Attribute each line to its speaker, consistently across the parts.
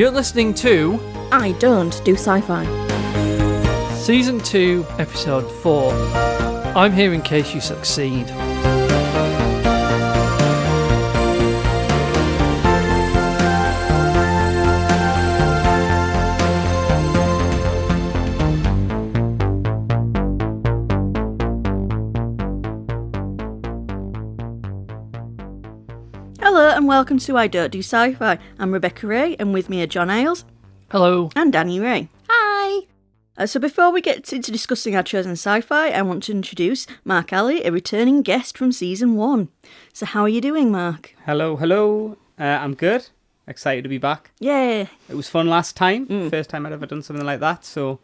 Speaker 1: You're listening to
Speaker 2: I Don't Do Sci-Fi.
Speaker 1: Season 2, Episode 4. I'm here in case you succeed.
Speaker 2: Hello and welcome to I Don't Do Sci-Fi. I'm Rebecca Wray and with me are John Ailes.
Speaker 1: Hello.
Speaker 2: And Dani Wray.
Speaker 3: Hi.
Speaker 2: So before we get into discussing our chosen sci-fi, I want to introduce Mark Alley, a returning guest from Season 1. So how are you doing, Mark?
Speaker 4: Hello. I'm good. Excited to be back.
Speaker 2: Yeah.
Speaker 4: It was fun last time. First time I'd ever done something like that. So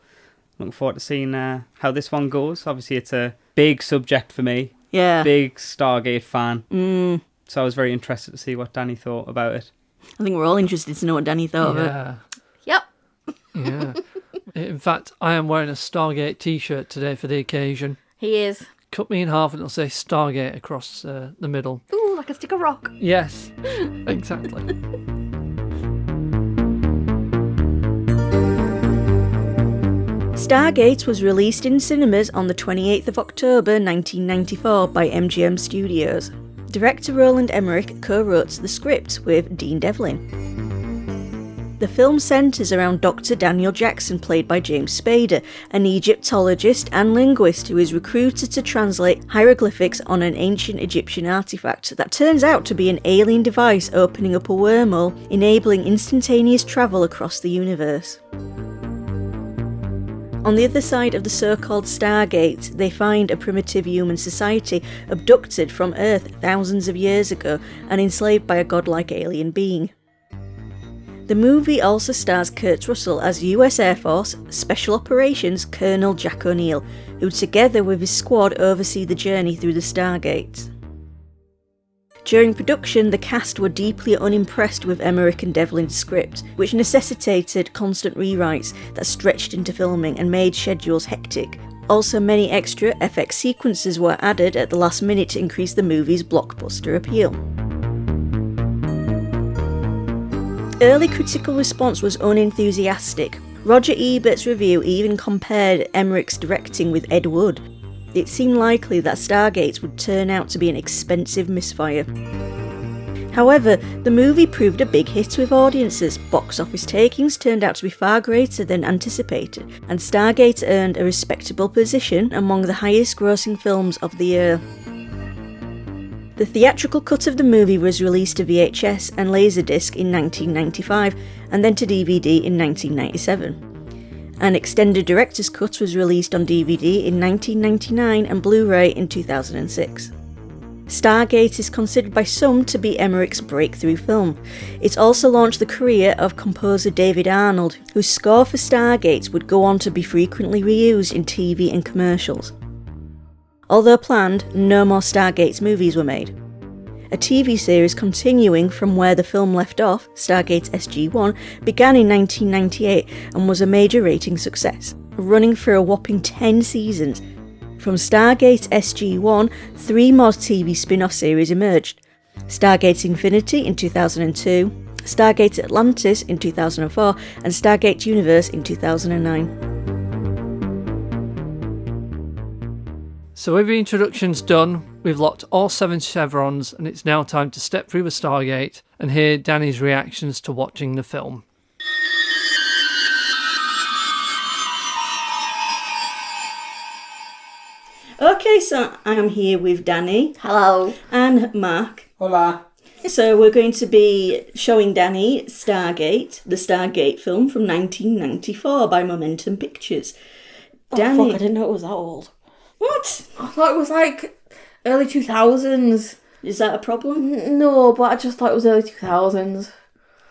Speaker 4: looking forward to seeing how this one goes. Obviously, it's a big subject for me.
Speaker 2: Yeah.
Speaker 4: Big Stargate fan. So I was very interested to see what Dani thought about it.
Speaker 2: I think we're all interested to know what Dani thought of it.
Speaker 3: Yep.
Speaker 1: Yeah. In fact, I am wearing a Stargate t-shirt today for the occasion.
Speaker 3: He is.
Speaker 1: Cut me in half and it'll say Stargate across the middle.
Speaker 3: Ooh, like a stick of rock.
Speaker 1: Yes, exactly.
Speaker 2: Stargate was released in cinemas on the 28th of October 1994 by MGM Studios. Director Roland Emmerich co-wrote the script with Dean Devlin. The film centres around Dr. Daniel Jackson, played by James Spader, an Egyptologist and linguist who is recruited to translate hieroglyphics on an ancient Egyptian artefact that turns out to be an alien device opening up a wormhole, enabling instantaneous travel across the universe. On the other side of the so-called Stargate, they find a primitive human society abducted from Earth thousands of years ago and enslaved by a godlike alien being. The movie also stars Kurt Russell as US Air Force Special Operations Colonel Jack O'Neill, who together with his squad oversee the journey through the Stargate. During production, the cast were deeply unimpressed with Emmerich and Devlin's script, which necessitated constant rewrites that stretched into filming and made schedules hectic. Also, many extra FX sequences were added at the last minute to increase the movie's blockbuster appeal. Early critical response was unenthusiastic. Roger Ebert's review even compared Emmerich's directing with Ed Wood. It seemed likely that Stargate would turn out to be an expensive misfire. However, the movie proved a big hit with audiences. Box office takings turned out to be far greater than anticipated, and Stargate earned a respectable position among the highest grossing films of the year. The theatrical cut of the movie was released to VHS and Laserdisc in 1995, and then to DVD in 1997. An extended director's cut was released on DVD in 1999 and Blu-ray in 2006. Stargate is considered by some to be Emmerich's breakthrough film. It also launched the career of composer David Arnold, whose score for Stargate would go on to be frequently reused in TV and commercials. Although planned, no more Stargate movies were made. A TV series continuing from where the film left off, Stargate SG-1, began in 1998 and was a major rating success, running for a whopping 10 seasons. From Stargate SG-1, 3 more TV spin-off series emerged: Stargate Infinity in 2002, Stargate Atlantis in 2004, and Stargate Universe in 2009.
Speaker 1: So with the introductions done, we've locked all 7 chevrons and it's now time to step through the Stargate and hear Dani's reactions to watching the film.
Speaker 2: Okay, so I'm here with Dani.
Speaker 3: Hello.
Speaker 2: And Mark.
Speaker 4: Hola.
Speaker 2: So we're going to be showing Dani Stargate, the Stargate film from 1994 by Momentum Pictures. Dani.
Speaker 3: Oh, fuck, I didn't know it was that old.
Speaker 2: What?
Speaker 3: I thought it was like early 2000s.
Speaker 2: Is that a problem?
Speaker 3: No, but I just thought it was early 2000s.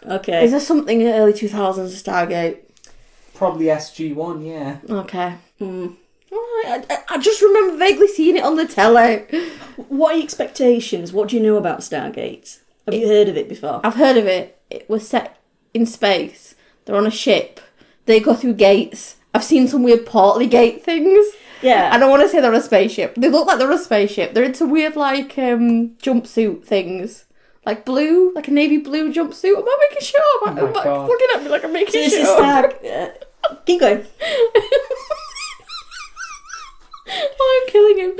Speaker 2: Okay.
Speaker 3: Is there something in early 2000s Stargate?
Speaker 4: Probably SG-1, yeah.
Speaker 3: Okay. Alright, I just remember vaguely seeing it on the telly.
Speaker 2: What are your expectations? What do you know about Stargate? Have you heard of it before?
Speaker 3: I've heard of it. It was set in space. They're on a ship. They go through gates. I've seen some weird portally gate things.
Speaker 2: Yeah.
Speaker 3: I don't want to say they're on a spaceship. They look like they're on a spaceship. They're into weird, like, jumpsuit things. Like blue, like a navy blue jumpsuit. Am I making sure? Am I
Speaker 4: God.
Speaker 3: looking at me like I'm making
Speaker 2: This is
Speaker 3: sure?
Speaker 2: keep going.
Speaker 3: Oh, I'm killing him.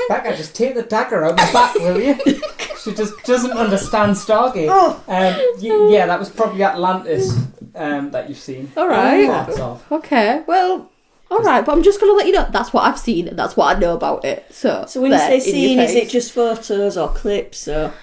Speaker 5: Becca, just take the dagger out the back, will you? She just doesn't understand Stargate.
Speaker 2: Oh.
Speaker 5: Yeah, that was probably Atlantis that you've seen.
Speaker 3: All right.
Speaker 5: Parts of.
Speaker 3: Okay. Well. All right, but I'm just gonna let you know that's what I've seen and that's what I know about it. So
Speaker 2: when you say
Speaker 3: there, in
Speaker 2: scene,
Speaker 3: your
Speaker 2: is it
Speaker 3: face.
Speaker 2: just photos or clips? Or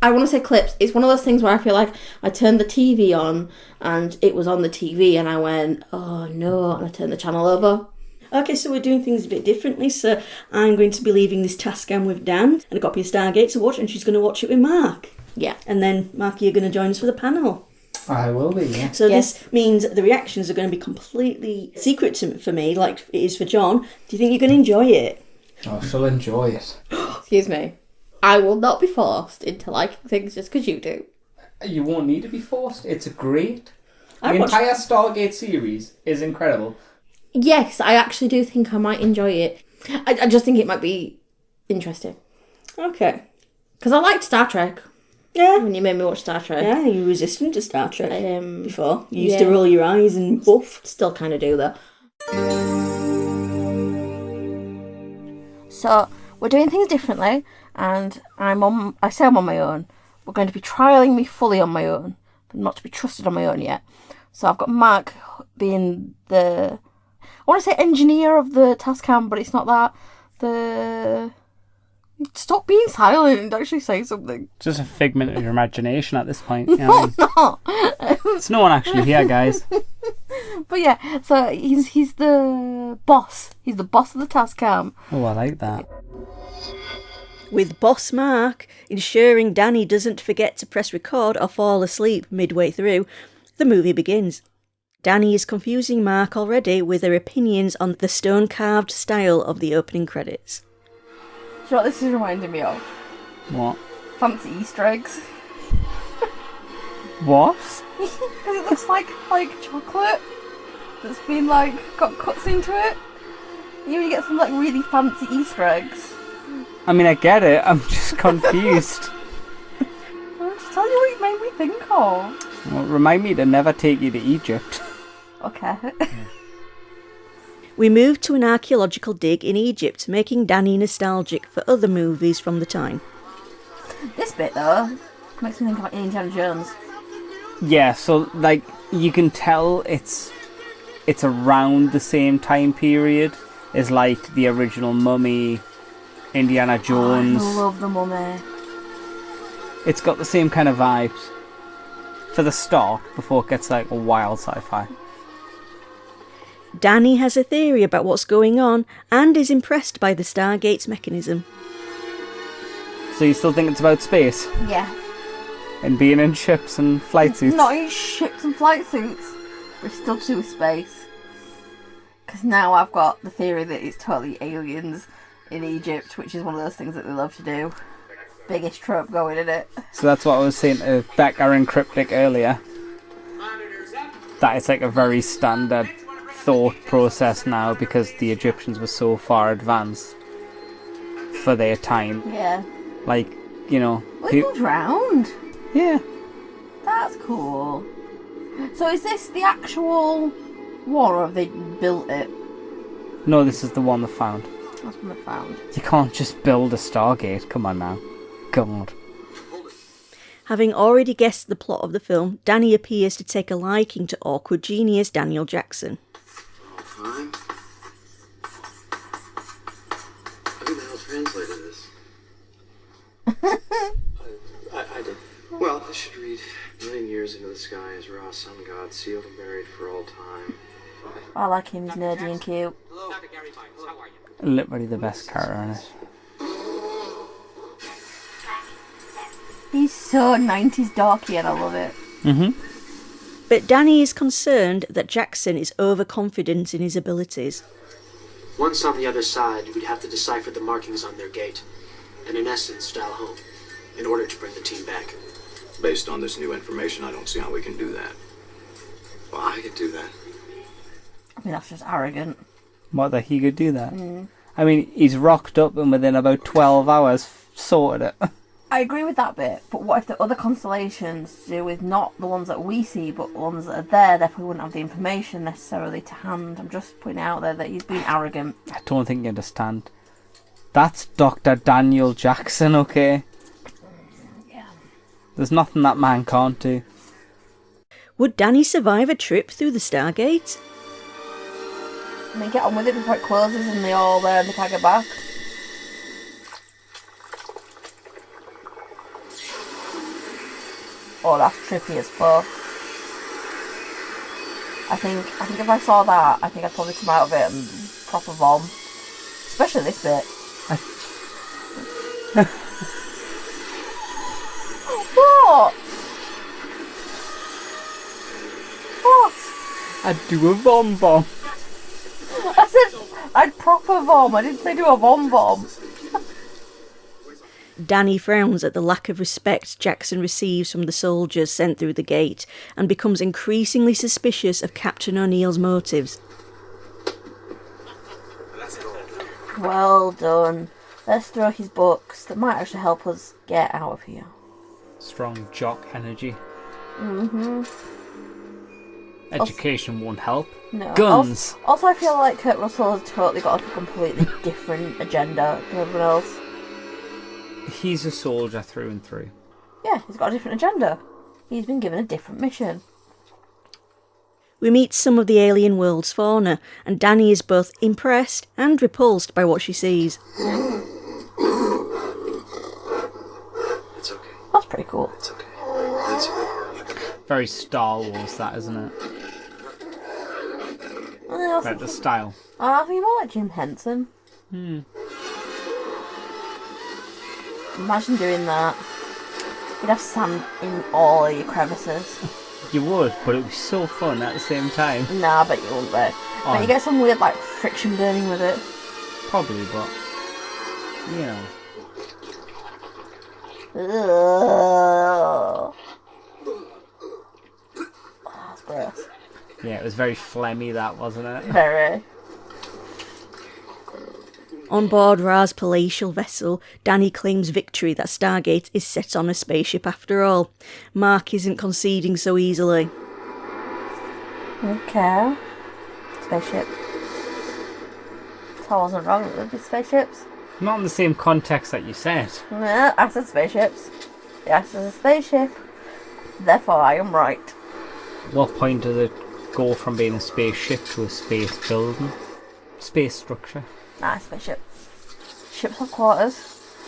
Speaker 3: I want to say clips. It's one of those things where I feel like I turned the TV on and it was on the TV and I went, oh no, and I turned the channel over.
Speaker 2: okay, so we're doing things a bit differently. So I'm going to be leaving this Tascam with Dan and a copy of Stargate to watch, and she's going to watch it with Mark.
Speaker 3: Yeah.
Speaker 2: And then Mark, you're going to join us for the panel.
Speaker 5: I will be, yeah.
Speaker 2: So
Speaker 3: Yes.
Speaker 2: this means the reactions are going to be completely secret for me, like it is for John. Do you think you're going to enjoy it?
Speaker 5: Oh, she'll enjoy it.
Speaker 3: Excuse me. I will not be forced into liking things just because you do.
Speaker 5: You won't need to be forced. It's great. The
Speaker 2: I watched-
Speaker 5: entire Stargate series is incredible.
Speaker 3: Yes, I actually do think I might enjoy it. I just think it might be interesting.
Speaker 2: Okay.
Speaker 3: Because I liked Star Trek
Speaker 2: Yeah.
Speaker 3: when you made me watch Star Trek.
Speaker 2: Yeah, you were resistant to Star Trek
Speaker 3: Um,
Speaker 2: before. You used
Speaker 3: yeah.
Speaker 2: to roll your eyes and woof.
Speaker 3: Still kind of do that. So we're doing things differently, and I say I'm on my own. We're going to be trialling me fully on my own, but not to be trusted on my own yet. So I've got Mark being I want to say engineer of the Tascam, but it's not that. Stop being silent and actually say something.
Speaker 4: Just a figment of your imagination at this point. You know what I mean? It's no one actually here, guys.
Speaker 3: But yeah, so he's the boss. He's the boss of the Tascam.
Speaker 4: Oh, I like that.
Speaker 2: With Boss Mark ensuring Dani doesn't forget to press record or fall asleep midway through, the movie begins. Dani is confusing Mark already with her opinions on the stone-carved style of the opening credits.
Speaker 3: Do you know what this is reminding me of?
Speaker 4: What?
Speaker 3: Fancy Easter eggs.
Speaker 4: What?
Speaker 3: Because it looks like chocolate that's been got cuts into it. You get some really fancy Easter eggs.
Speaker 4: I mean, I get it. I'm just confused.
Speaker 3: I'll just tell you what it made me think of.
Speaker 4: Well, remind me to never take you to Egypt.
Speaker 3: Okay.
Speaker 2: We move to an archaeological dig in Egypt, making Dani nostalgic for other movies from the time.
Speaker 3: This bit though makes me think about Indiana Jones.
Speaker 4: Yeah, so you can tell it's around the same time period as the original Mummy, Indiana Jones.
Speaker 3: I love the Mummy.
Speaker 4: It's got the same kind of vibes for the start before it gets a wild sci-fi.
Speaker 2: Dani has a theory about what's going on and is impressed by the Stargate's mechanism.
Speaker 4: So you still think it's about space
Speaker 3: Yeah.
Speaker 4: and being in ships and flight suits?
Speaker 3: Not in ships and flight suits, but it's still to do with space. Because now I've got the theory that it's totally aliens in Egypt, which is one of those things that they love to do. Biggest trope going in it.
Speaker 4: So that's what I was saying to Becca and Cryptic earlier. That it's a very standard thought process now because the Egyptians were so far advanced for their time.
Speaker 3: Yeah.
Speaker 4: Well,
Speaker 3: It moves round.
Speaker 4: yeah.
Speaker 3: That's cool. So is this the actual one, or have they built it?
Speaker 4: No, this is the one they found.
Speaker 3: That's what they found.
Speaker 4: You can't just build a Stargate. Come on now. God.
Speaker 2: Having already guessed the plot of the film, Dani appears to take a liking to awkward genius Daniel Jackson.
Speaker 6: Fine. Who the hell translated this? I did. Well, this should read, 9 years into the sky is raw sun god, sealed and buried for all time.
Speaker 3: I like him, he's nerdy and cute.
Speaker 4: Literally the best character in it.
Speaker 3: He's so 90s dorky and I love it.
Speaker 2: But Dani is concerned that Jackson is overconfident in his abilities.
Speaker 7: Once on the other side, we'd have to decipher the markings on their gate, and in essence, dial home, in order to bring the team back.
Speaker 6: Based on this new information, I don't see how we can do that. Well, I could do that.
Speaker 3: I mean, that's just arrogant.
Speaker 4: What, that he could do that? I mean, he's rocked up and within about 12 hours sorted it.
Speaker 3: I agree with that bit, but what if the other constellations to do with not the ones that we see, but the ones that are there, therefore we wouldn't have the information necessarily to hand? I'm just putting out there that he's being arrogant.
Speaker 4: I don't think you understand. That's Dr. Daniel Jackson, okay?
Speaker 3: Yeah.
Speaker 4: There's nothing that man can't do.
Speaker 2: Would Dani survive a trip through the Stargate?
Speaker 3: I mean, get on with it before it closes and they're all there and they can't get back. Oh, that's trippy as fuck. I think if I saw that, I think I'd probably come out of it and proper vom. Especially this bit. What? What?
Speaker 4: I'd do a vom bomb.
Speaker 3: I said I'd proper vom. I didn't say do a vom bomb.
Speaker 2: Dani frowns at the lack of respect Jackson receives from the soldiers sent through the gate and becomes increasingly suspicious of Captain O'Neill's motives.
Speaker 3: Well done. Let's throw his books. That might actually help us get out of here.
Speaker 4: Strong jock energy.
Speaker 3: Mm-hmm.
Speaker 4: Education won't help.
Speaker 3: No.
Speaker 4: Guns!
Speaker 3: Also, I feel like Kurt Russell has totally got like a completely different agenda to everyone else.
Speaker 4: He's a soldier through and through.
Speaker 3: Yeah, he's got a different agenda. He's been given a different mission.
Speaker 2: We meet some of the alien world's fauna, and Dani is both impressed and repulsed by what she sees.
Speaker 6: It's okay.
Speaker 3: That's pretty cool.
Speaker 6: It's okay. It's
Speaker 4: Very Star Wars, that, isn't it? Like the style.
Speaker 3: I think more like Jim Henson. Imagine doing that. You'd have sand in all your crevices.
Speaker 4: You would, but it would be so fun at the same time.
Speaker 3: Nah, I bet you wouldn't, though. But you get some weird, like, friction burning with it.
Speaker 4: Probably, but... you know.
Speaker 3: Ugh. Oh, that's gross.
Speaker 4: Yeah, it was very phlegmy, that, wasn't it?
Speaker 3: Very.
Speaker 2: On board Ra's palatial vessel, Dani claims victory that Stargate is set on a spaceship after all. Mark isn't conceding so easily.
Speaker 3: Okay. Spaceship. So I wasn't wrong, it would be spaceships.
Speaker 4: Not in the same context that you said.
Speaker 3: No, I said spaceships. Yes, it's a spaceship. Therefore, I am right.
Speaker 4: What point does it go from being a spaceship to a space building? Space structure?
Speaker 3: Nah, spaceship. Ships have quarters.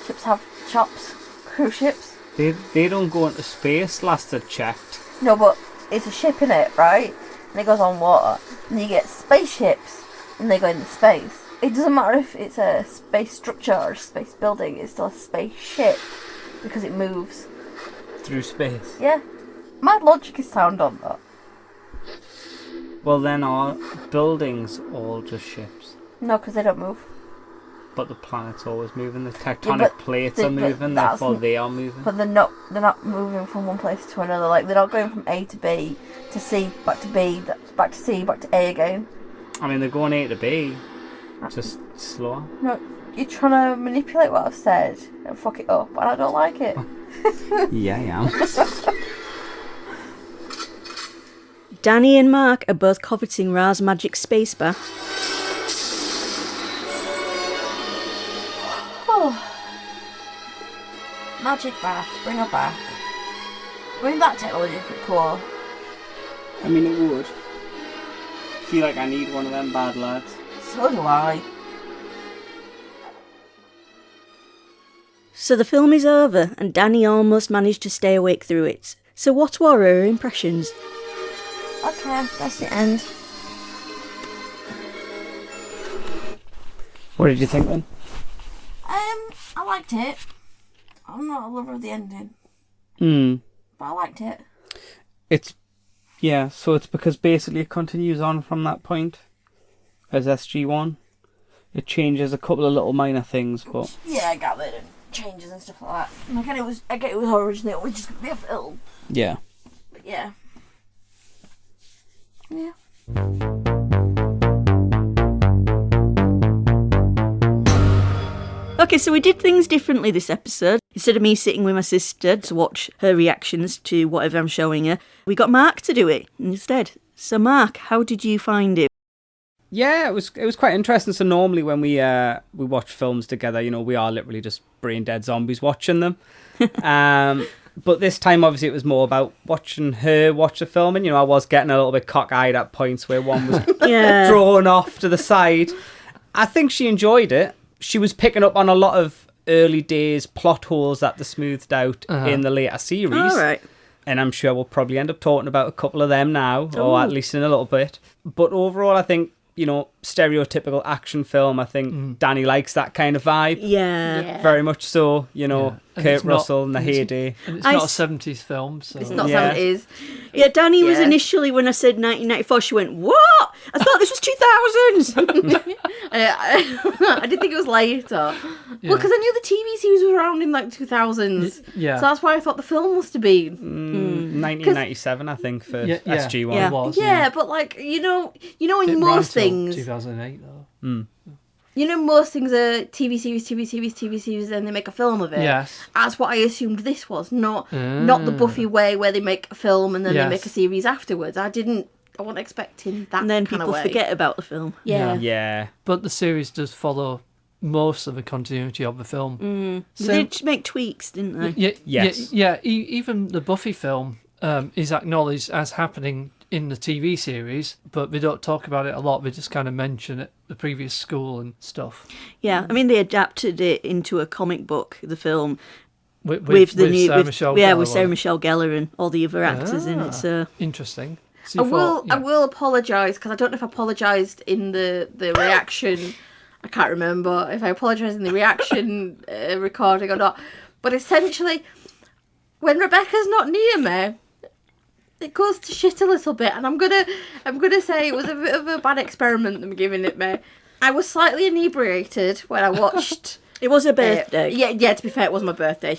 Speaker 3: Ships have shops. Cruise ships.
Speaker 4: They don't go into space, last I checked.
Speaker 3: No, but it's a ship, innit, right? And it goes on water. And you get spaceships, and they go into space. It doesn't matter if it's a space structure or a space building, it's still a spaceship. Because it moves.
Speaker 4: Through space?
Speaker 3: Yeah. My logic is sound on that.
Speaker 4: Well, then are buildings all just ships?
Speaker 3: No, because they don't move.
Speaker 4: But the planet's always moving. The tectonic plates are moving, therefore they are moving.
Speaker 3: But they're not moving from one place to another. Like, they're not going from A to B to C, back to B, back to C, back to A again.
Speaker 4: I mean, they're going A to B, just slower.
Speaker 3: No, you're trying to manipulate what I've said and fuck it up, and I don't like it.
Speaker 4: Yeah, I am.
Speaker 2: Dani and Mark are both coveting Ra's magic space bath.
Speaker 3: Magic bath, bring her back. I mean, that technology is pretty cool.
Speaker 4: I mean, it would. I feel like I need one of them bad lads.
Speaker 3: So do I.
Speaker 2: So the film is over, and Dani almost managed to stay awake through it. So what were her impressions?
Speaker 3: Okay, that's the end.
Speaker 4: What did you think then?
Speaker 3: I liked it. I'm not a lover of the ending. But I liked it.
Speaker 4: So it's because basically it continues on from that point as SG-1. It changes a couple of little minor things, but...
Speaker 3: Yeah, I got it, and changes and stuff like that. And I get it was originally always just going to be a film.
Speaker 4: Yeah.
Speaker 3: But yeah. Yeah.
Speaker 2: Okay, so we did things differently this episode. Instead of me sitting with my sister to watch her reactions to whatever I'm showing her, we got Mark to do it instead. So Mark, how did you find it?
Speaker 4: Yeah, it was quite interesting. So normally when we watch films together, we are literally just brain dead zombies watching them. But this time, obviously, it was more about watching her watch the film, and I was getting a little bit cockeyed at points where one was drawn off to the side. I think she enjoyed it. She was picking up on a lot of early days plot holes that they smoothed out in the later series.
Speaker 2: All right.
Speaker 4: And I'm sure we'll probably end up talking about a couple of them now, or at least in a little bit. But overall, I think, stereotypical action film. I think Dani likes that kind of vibe.
Speaker 2: Yeah.
Speaker 4: Very much so, Kurt
Speaker 1: it's
Speaker 4: Russell
Speaker 1: not-
Speaker 4: in the heyday.
Speaker 1: And it's not a 70s film, so...
Speaker 3: It's not
Speaker 4: Yeah.
Speaker 3: 70s.
Speaker 2: Yeah, Dani was
Speaker 3: Yeah.
Speaker 2: initially, when I said 1994, she went, what? I thought this was 2000s.
Speaker 3: I did think it was later.
Speaker 1: Yeah.
Speaker 3: Well, because I knew the TV series was around in like 2000s.
Speaker 1: Yeah.
Speaker 3: So that's why I thought the film must have been.
Speaker 4: 1997, I think, for
Speaker 1: Yeah,
Speaker 4: SG-1.
Speaker 2: Yeah.
Speaker 1: It was,
Speaker 3: Yeah, but like, in
Speaker 1: It
Speaker 3: most
Speaker 1: ran till
Speaker 3: things,
Speaker 1: 2008, though.
Speaker 3: most things are TV series, and they make a film of it.
Speaker 1: Yes.
Speaker 3: That's what I assumed this was, not the Buffy way where they make a film and then
Speaker 1: Yes.
Speaker 3: they make a series afterwards. I wasn't expecting that
Speaker 2: And then
Speaker 3: kind
Speaker 2: people
Speaker 3: of way.
Speaker 2: forget about the film.
Speaker 3: Yeah.
Speaker 4: Yeah.
Speaker 1: But the series does follow most of the continuity of the film.
Speaker 2: They did make tweaks, didn't they?
Speaker 1: Yeah,
Speaker 4: Yes.
Speaker 1: Even the Buffy film is acknowledged as happening in the TV series, but they don't talk about it a lot. They just kind of mention it, the previous school and stuff.
Speaker 2: Yeah, I mean, they adapted it into a comic book, the film,
Speaker 1: With
Speaker 2: Sarah
Speaker 1: Michelle
Speaker 2: Gellar,
Speaker 1: Gellar,
Speaker 2: with Sarah
Speaker 1: wasn't
Speaker 2: Michelle Gellar and all the other actors in it. So
Speaker 1: it? Interesting. So
Speaker 3: I
Speaker 1: you
Speaker 3: will.
Speaker 1: thought-
Speaker 3: I will apologise because I don't know if I apologised in the reaction. I can't remember if I apologised in the reaction recording or not. But essentially, when Rebecca's not near me, it goes to shit a little bit, and I'm gonna say it was a bit of a bad experiment them giving it me. I was slightly inebriated when I watched.
Speaker 2: it was a birthday.
Speaker 3: Yeah. To be fair, it was my birthday.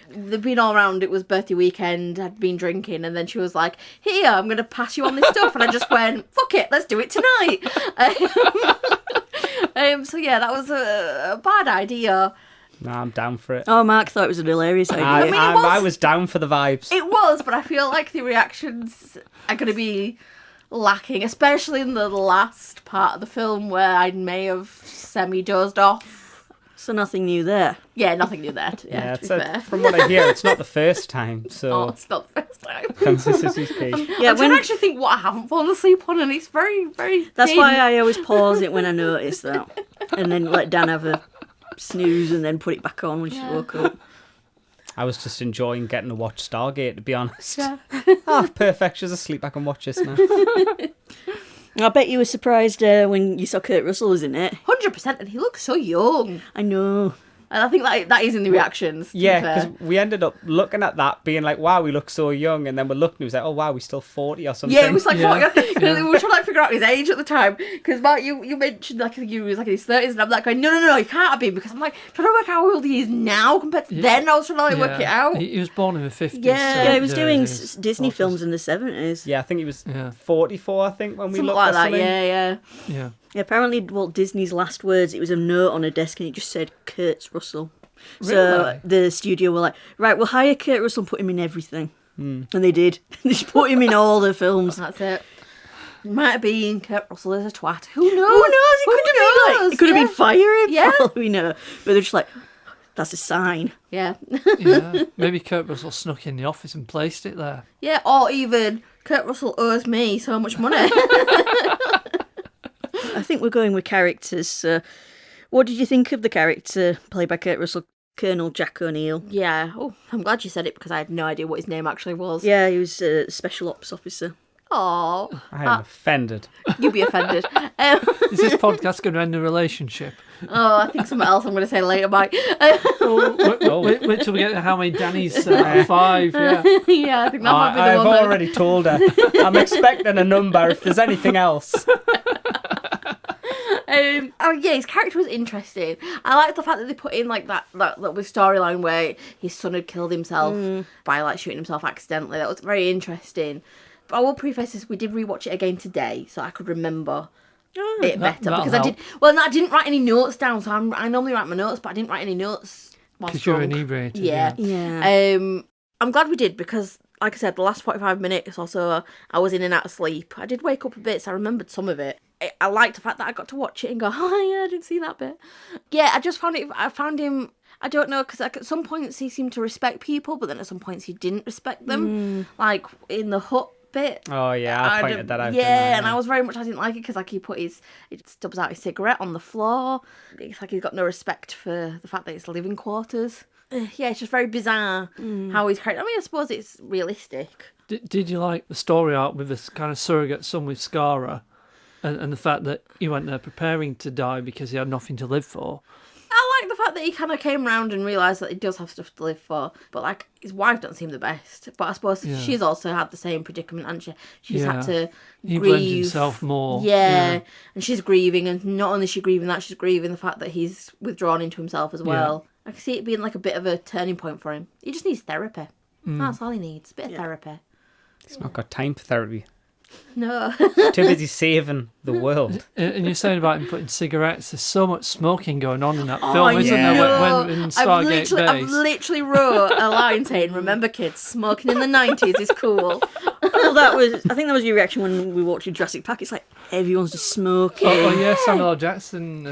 Speaker 3: They'd been all around. It was birthday weekend. I'd been drinking, and then she was like, "Here, I'm gonna pass you on this stuff," and I just went, "Fuck it, let's do it tonight." So yeah, that was a bad idea.
Speaker 4: Nah, I'm down for it.
Speaker 2: Oh, Mark thought it was a hilarious idea.
Speaker 4: I was down for the vibes.
Speaker 3: It was, but I feel like the reactions are going to be lacking, especially in the last part of the film where I may have semi-dozed off.
Speaker 2: So nothing new there.
Speaker 3: Yeah, nothing new there. To be fair.
Speaker 4: From what I hear, it's not the first time.
Speaker 3: Oh,
Speaker 4: So
Speaker 3: it's not the first time.
Speaker 4: consistency's key.
Speaker 2: Yeah,
Speaker 3: I'm trying to actually think what I haven't fallen asleep on, and it's very, very
Speaker 2: That's
Speaker 3: thin.
Speaker 2: why I always pause it when I notice that. And then let Dan have a snooze and then put it back on when she woke up.
Speaker 4: I was just enjoying getting to watch Stargate, to be honest.
Speaker 3: Yeah.
Speaker 4: Perfect. She's asleep. I can watch this now.
Speaker 2: I bet you were surprised when you saw Kurt Russell was in it.
Speaker 3: 100%, and he looks so young.
Speaker 2: I know.
Speaker 3: And I think that is in the reactions. to be
Speaker 4: Yeah,
Speaker 3: fair.
Speaker 4: because we ended up looking at that, being like, wow, we look so young. And then we're looking, it was like, oh, wow, we're still 40 or something.
Speaker 3: Yeah, it was like,
Speaker 1: Yeah.
Speaker 3: we were trying to figure out his age at the time. Because Mark, you mentioned like he was like in his 30s, and I'm like going, no, he can't be, because I'm like trying to work out how old he is now compared to then. I was trying to like, work it out.
Speaker 1: He was born in the 50s.
Speaker 3: Yeah.
Speaker 1: so
Speaker 2: Yeah, he was doing
Speaker 1: his
Speaker 2: Disney
Speaker 1: 40s.
Speaker 2: films in the 70s.
Speaker 4: Yeah, I think he was
Speaker 1: Yeah.
Speaker 4: 44, I think, when we
Speaker 3: Something
Speaker 4: looked
Speaker 3: like
Speaker 4: or
Speaker 3: that,
Speaker 4: something.
Speaker 3: yeah.
Speaker 1: Yeah.
Speaker 2: Yeah, apparently Walt Disney's last words, it was a note on a desk and it just said Kurt Russell. So
Speaker 1: Really?
Speaker 2: the studio were like, right, we'll hire Kurt Russell and put him in everything. And they did. They just put him in all the films.
Speaker 3: That's it. Might have been Kurt Russell as a twat. Who knows?
Speaker 2: Who knows? It could have been firing
Speaker 3: Yeah.
Speaker 2: for all we know. But they're just like, that's a sign.
Speaker 3: Yeah.
Speaker 1: Yeah. Maybe Kurt Russell snuck in the office and placed it there.
Speaker 3: Yeah, or even Kurt Russell owes me so much money.
Speaker 2: I think we're going with characters. What did you think of the character played by Kurt Russell, Colonel Jack O'Neill?
Speaker 3: Yeah. Oh, I'm glad you said it because I had no idea what his name actually was.
Speaker 2: Yeah, he was a special ops officer.
Speaker 3: Oh,
Speaker 4: I am offended.
Speaker 3: you'd be offended.
Speaker 1: Is this podcast going to end the relationship?
Speaker 3: I think something else I'm going to say later, Mike.
Speaker 1: Wait till we get to how many Danny's 5. Yeah.
Speaker 3: Yeah, I think that might be the
Speaker 4: I've
Speaker 3: one.
Speaker 4: already told her. I'm expecting a number if there's anything else.
Speaker 3: His character was interesting. I like the fact that they put in like that little storyline where his son had killed himself by like shooting himself accidentally. That was very interesting. But I will preface this: we did rewatch it again today, so I could remember it better
Speaker 1: that'll
Speaker 3: because I
Speaker 1: help.
Speaker 3: did. Well, no, I didn't write any notes down, so I normally write my notes, but I didn't write any notes
Speaker 1: Because you're inebriated.
Speaker 3: Yeah. I'm glad we did because, like I said, the last 45 minutes or so, I was in and out of sleep. I did wake up a bit, so I remembered some of it. I liked the fact that I got to watch it and go, oh yeah, I didn't see that bit. Yeah, I found him, I don't know, because at some points he seemed to respect people, but then at some points he didn't respect them. Like in the hut bit.
Speaker 4: Oh yeah, I pointed that out.
Speaker 3: Yeah, and I was very much, I didn't like it because like he stubs out his cigarette on the floor. It's like he's got no respect for the fact that it's living quarters. Yeah, it's just very bizarre how he's carried. I mean, I suppose it's realistic.
Speaker 1: Did you like the story arc with this kind of surrogate son with Skara, and the fact that he went there preparing to die because he had nothing to live for?
Speaker 3: I like the fact that he kind of came round and realised that he does have stuff to live for, but like his wife doesn't seem the best. But I suppose she's also had the same predicament, and she's had to
Speaker 1: he
Speaker 3: grieve.
Speaker 1: blames himself more.
Speaker 3: Yeah, and she's grieving, and not only is she grieving that, she's grieving the fact that he's withdrawn into himself as well. I can see it being like a bit of a turning point for him. He just needs therapy. That's all he needs, a bit of therapy.
Speaker 4: He's not got time for therapy.
Speaker 3: No.
Speaker 4: Too busy saving the world.
Speaker 1: And you're saying about him putting cigarettes. There's so much smoking going on in that film, isn't there? When in Stargate Base.
Speaker 3: I've literally wrote a line saying, "Remember, kids, smoking in the 90s is cool."
Speaker 2: Well, I think that was your reaction when we watched Jurassic Park. It's like everyone's just smoking.
Speaker 1: Oh yeah, Samuel L. Jackson.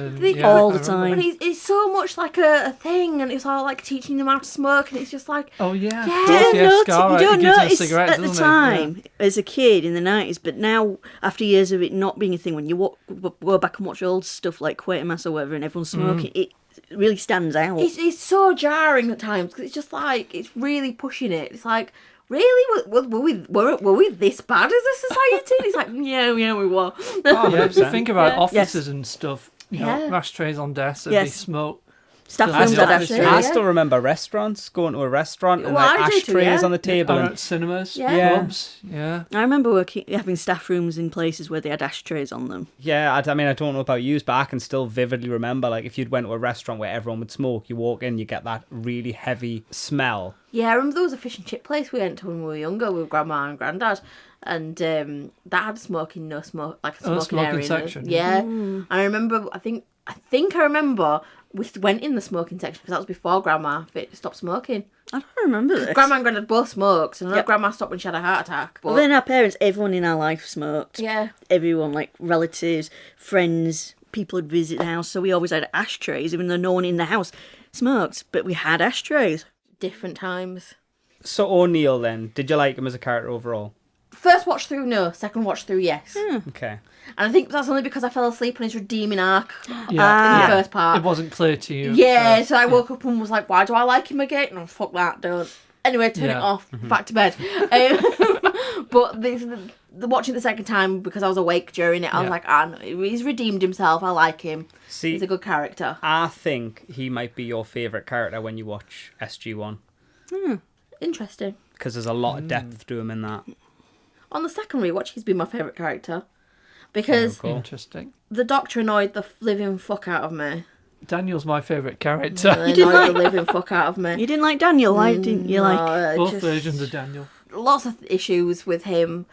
Speaker 2: All the time.
Speaker 3: And it's so much like a thing, and it's all like teaching them how to smoke, and it's just like,
Speaker 1: oh yeah.
Speaker 2: You don't notice
Speaker 1: cigarette,
Speaker 2: at the time as a kid in the 90s, but now after years of it not being a thing, when you go back and watch old stuff like Quatermass or whatever, and everyone's smoking, it really stands out.
Speaker 3: It's so jarring at times because it's just like it's really pushing it. It's like, really, were we this bad as a society? It's like, yeah, we were.
Speaker 1: Oh yeah, if you think about offices and stuff, you know, ashtrays on desks, and they smoke.
Speaker 2: Staff rooms had ashtrays.
Speaker 4: I still remember restaurants, going to a restaurant and like ashtrays on the table.
Speaker 1: And cinemas, clubs, I
Speaker 2: remember having staff rooms in places where they had ashtrays on them.
Speaker 4: Yeah, I mean, I don't know about you, but I can still vividly remember, like, if you'd went to a restaurant where everyone would smoke, you walk in, you get that really heavy smell.
Speaker 3: Yeah, I remember there was a fish and chip place we went to when we were younger with Grandma and Granddad, and that had a smoking area
Speaker 1: section.
Speaker 3: Yeah, and I remember, I think I remember we went in the smoking section because that was before Grandma stopped smoking.
Speaker 2: I don't remember this.
Speaker 3: Grandma and Granddad both smoked, and Grandma stopped when she had a heart attack.
Speaker 2: Well, then our parents, everyone in our life smoked.
Speaker 3: Yeah.
Speaker 2: Everyone, like relatives, friends, people would visit the house, so we always had ashtrays, even though no one in the house smoked, but we had ashtrays.
Speaker 3: Different times.
Speaker 4: So O'Neill then, did you like him as a character overall?
Speaker 3: First watch through, no. Second watch through, yes.
Speaker 4: Okay.
Speaker 3: And I think that's only because I fell asleep on his redeeming arc in the first part.
Speaker 1: It wasn't clear to you.
Speaker 3: Yeah, so I woke up and was like, why do I like him again? No, fuck that, don't. Anyway, turn it off, back to bed. But the watching it the second time, because I was awake during it, I was like, no, he's redeemed himself, I like him.
Speaker 4: See,
Speaker 3: he's a good character.
Speaker 4: I think he might be your favourite character when you watch SG-1.
Speaker 3: Interesting.
Speaker 4: Because there's a lot of depth to him in that.
Speaker 3: On the second rewatch, he's been my favourite character. Because
Speaker 1: interesting.
Speaker 3: The Doctor annoyed the living fuck out of me.
Speaker 1: Daniel's my favourite character.
Speaker 3: You didn't like the living fuck out of me.
Speaker 2: You didn't like Daniel? Why didn't you like...
Speaker 1: Both versions of Daniel.
Speaker 3: Lots of issues with him.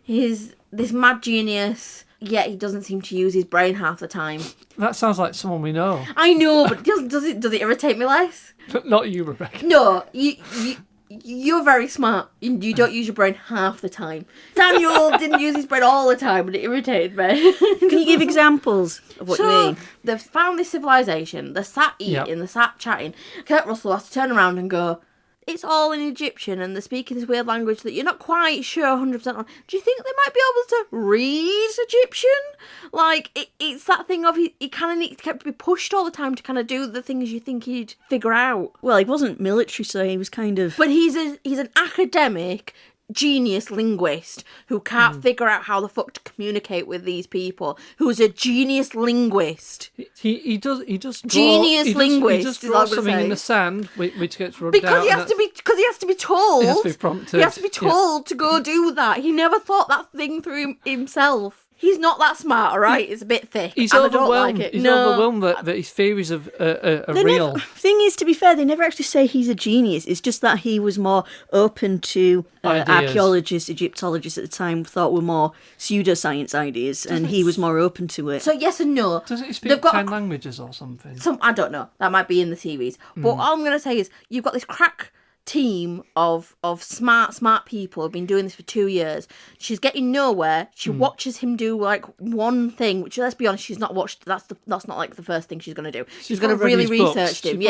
Speaker 3: He's this mad genius, yet he doesn't seem to use his brain half the time.
Speaker 1: That sounds like someone we know.
Speaker 3: I know, but does it irritate me less?
Speaker 1: Not you, Rebecca.
Speaker 3: No, you're very smart. You don't use your brain half the time. Daniel didn't use his brain all the time, but it irritated me.
Speaker 2: Can you give examples of what you mean?
Speaker 3: They've found this civilization. They're sat eating, they're sat chatting. Kurt Russell has to turn around and go, it's all in Egyptian, and they're speaking this weird language that you're not quite sure 100% on. Do you think they might be able to read Egyptian? Like, it's that thing of he kind of needs to be pushed all the time to kind of do the things you think he'd figure out.
Speaker 2: Well, he wasn't military, so he was kind of...
Speaker 3: But he's an academic genius linguist who can't figure out how the fuck to communicate with these people. Who's a genius linguist.
Speaker 1: He does draw,
Speaker 3: genius linguist.
Speaker 1: He just draws something in the sand which gets rubbed
Speaker 3: because
Speaker 1: out.
Speaker 3: He has to be told.
Speaker 1: He has to be prompted.
Speaker 3: He has to be told to go do that. He never thought that thing through himself. He's not that smart, all right? It's a bit thick.
Speaker 1: He's
Speaker 3: and I don't
Speaker 1: overwhelmed.
Speaker 3: like it.
Speaker 1: He's
Speaker 3: No.
Speaker 1: overwhelmed that his theories are real.
Speaker 2: Thing is, to be fair, they never actually say he's a genius. It's just that he was more open to
Speaker 1: Ideas.
Speaker 2: archaeologists, Egyptologists at the time thought were more pseudoscience ideas, and he was more open to it.
Speaker 3: So yes and no.
Speaker 1: Doesn't he speak
Speaker 3: They've got
Speaker 1: 10 languages or something?
Speaker 3: I don't know. That might be in the series. But all I'm going to say is you've got this crack team of smart people who've been doing this for 2 years. She's getting nowhere. She watches him do like one thing, which, let's be honest, she's not watched. That's not like the first thing she's going to do. She's going to really research him.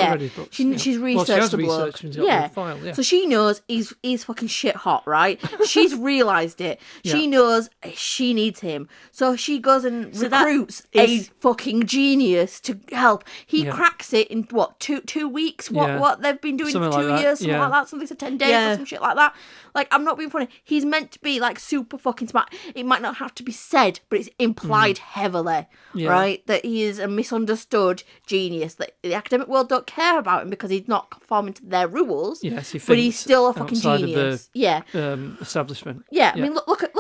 Speaker 3: She's researched the bloke.
Speaker 1: Yeah.
Speaker 3: So she knows he's fucking shit hot, right? She's realised it. She knows she needs him. So she goes and recruits a fucking genius to help. He cracks it in what, two weeks? What they've been doing
Speaker 1: Something
Speaker 3: for 2
Speaker 1: like that.
Speaker 3: years, something like that. Something for 10 days or some shit like that. Like, I'm not being funny. He's meant to be like super fucking smart. It might not have to be said, but it's implied heavily, right? That he is a misunderstood genius. That the academic world don't care about him because he's not conforming to their rules.
Speaker 1: Yes, he
Speaker 3: but he's
Speaker 1: thinks
Speaker 3: still a fucking
Speaker 1: outside
Speaker 3: genius.
Speaker 1: of the, establishment.
Speaker 3: Yeah, I mean, look at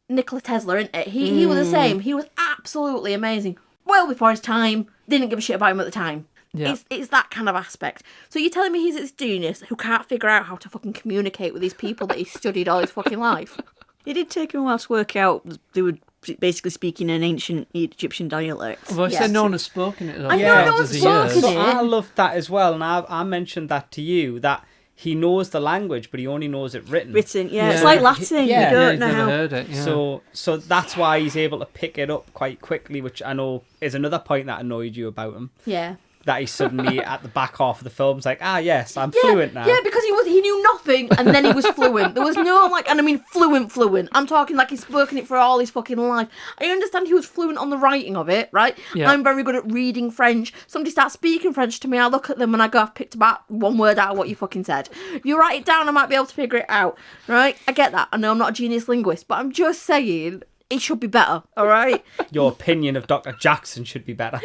Speaker 3: Nikola Tesla, isn't it? He was the same. He was absolutely amazing. Well before his time. Didn't give a shit about him at the time.
Speaker 1: Yeah.
Speaker 3: It's that kind of aspect. So you're telling me he's this genius who can't figure out how to fucking communicate with these people that he's studied all his fucking life?
Speaker 2: It did take him a while to work out they were basically speaking an ancient Egyptian dialect.
Speaker 1: Well, I said no one has spoken it.
Speaker 3: I know no one's spoken it.
Speaker 4: So I love that as well, and I mentioned that to you, that he knows the language, but he only knows it written.
Speaker 2: It's like Latin.
Speaker 4: Yeah.
Speaker 2: You don't
Speaker 1: he's
Speaker 2: know
Speaker 1: never
Speaker 2: how.
Speaker 1: heard it. Yeah.
Speaker 4: So that's why he's able to pick it up quite quickly, which I know is another point that annoyed you about him.
Speaker 3: Yeah.
Speaker 4: That he's suddenly at the back half of the film's like, yes, I'm fluent now.
Speaker 3: Yeah, because he knew nothing and then he was fluent. There was no and I mean fluent. I'm talking like he's spoken it for all his fucking life. I understand he was fluent on the writing of it, right?
Speaker 1: Yeah.
Speaker 3: I'm very good at reading French. Somebody starts speaking French to me, I look at them and I go, I've picked about one word out of what you fucking said. If you write it down, I might be able to figure it out, right? I get that. I know I'm not a genius linguist, but I'm just saying it should be better, all right?
Speaker 4: Your opinion of Dr. Jackson should be better.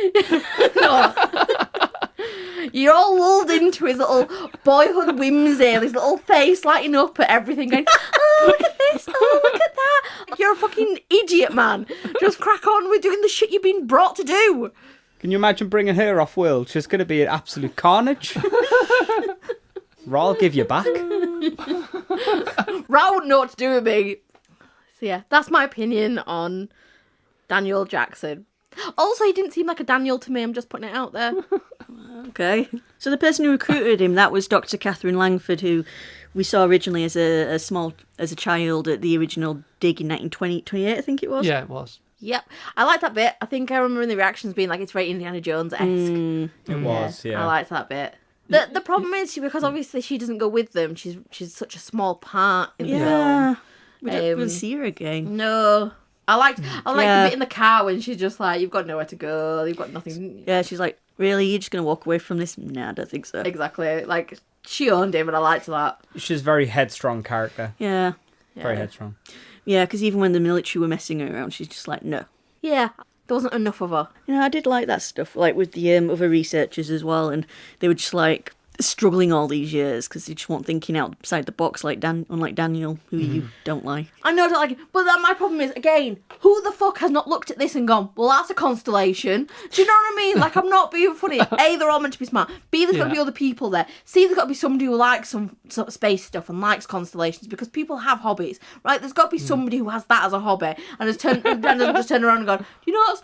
Speaker 3: No. You're all lulled into his little boyhood whimsy, his little face lighting up at everything, going, oh, look at this, oh, look at that. You're a fucking idiot, man. Just crack on with doing the shit you've been brought to do.
Speaker 4: Can you imagine bringing her off world? She's going to be an absolute carnage. I'll give you back.
Speaker 3: Ra wouldn't know what to do with me. So yeah, that's my opinion on Daniel Jackson. Also, he didn't seem like a Daniel to me. I'm just putting it out there.
Speaker 2: Okay. So the person who recruited him, that was Dr. Catherine Langford, who we saw originally as a child at the original dig in 1928, I think it was.
Speaker 1: Yeah, it was.
Speaker 3: Yep. I like that bit. I think I remember in the reactions being like, it's very Indiana Jones-esque.
Speaker 4: It was, yeah.
Speaker 3: I liked that bit. The problem is, because obviously she doesn't go with them. She's such a small part in the film.
Speaker 2: We don't even see her again.
Speaker 3: No. I like the bit in the car when she's just like, you've got nowhere to go, you've got nothing.
Speaker 2: Yeah, she's like, really? You're just going to walk away from this? Nah, I don't think so.
Speaker 3: Exactly. Like, she owned him and I liked that.
Speaker 4: She's a very headstrong character.
Speaker 2: Yeah.
Speaker 4: Very headstrong.
Speaker 2: Yeah, because even when the military were messing her around, she's just like, no.
Speaker 3: Yeah, there wasn't enough of her.
Speaker 2: You know, I did like that stuff, like with the other researchers as well, and they were just like struggling all these years because they just weren't thinking outside the box, like unlike Daniel, who you don't like.
Speaker 3: I know I don't like it, but my problem is, again, who the fuck has not looked at this and gone, well, that's a constellation? Do you know what I mean? Like, I'm not being funny. A, they're all meant to be smart. B, there's got to be other people there. C, there's got to be somebody who likes some sort of space stuff and likes constellations, because people have hobbies, right? There's got to be somebody who has that as a hobby and has doesn't just turn around and go, you know,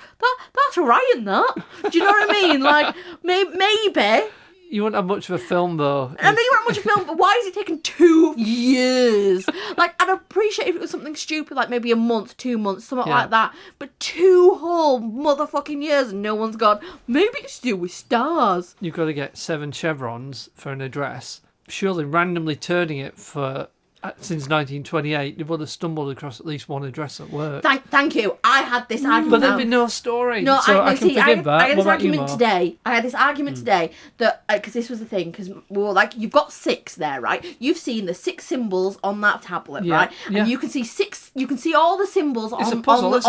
Speaker 3: that's Orion, that. Do you know what I mean? Like, maybe.
Speaker 1: You wouldn't have much of a film, though.
Speaker 3: I know you weren't much of a film, but why has it taken 2 years? Like, I'd appreciate if it was something stupid, like maybe a month, 2 months, something like that. But 2 whole motherfucking years and no one's gone, maybe it's to do with stars.
Speaker 1: You've got to get 7 chevrons for an address. Surely randomly turning it for... Since 1928, they would have stumbled across at least one address at work.
Speaker 3: Thank you. I had this argument.
Speaker 1: But there'd be no story.
Speaker 3: No,
Speaker 1: so I can forgive that.
Speaker 3: I had this
Speaker 1: What about you,
Speaker 3: argument
Speaker 1: Mark?
Speaker 3: today. I had this argument today that because this was the thing, because we were like, you've got 6 there, right? You've seen the 6 symbols on that tablet, right? And you can see 6. You can see all the symbols on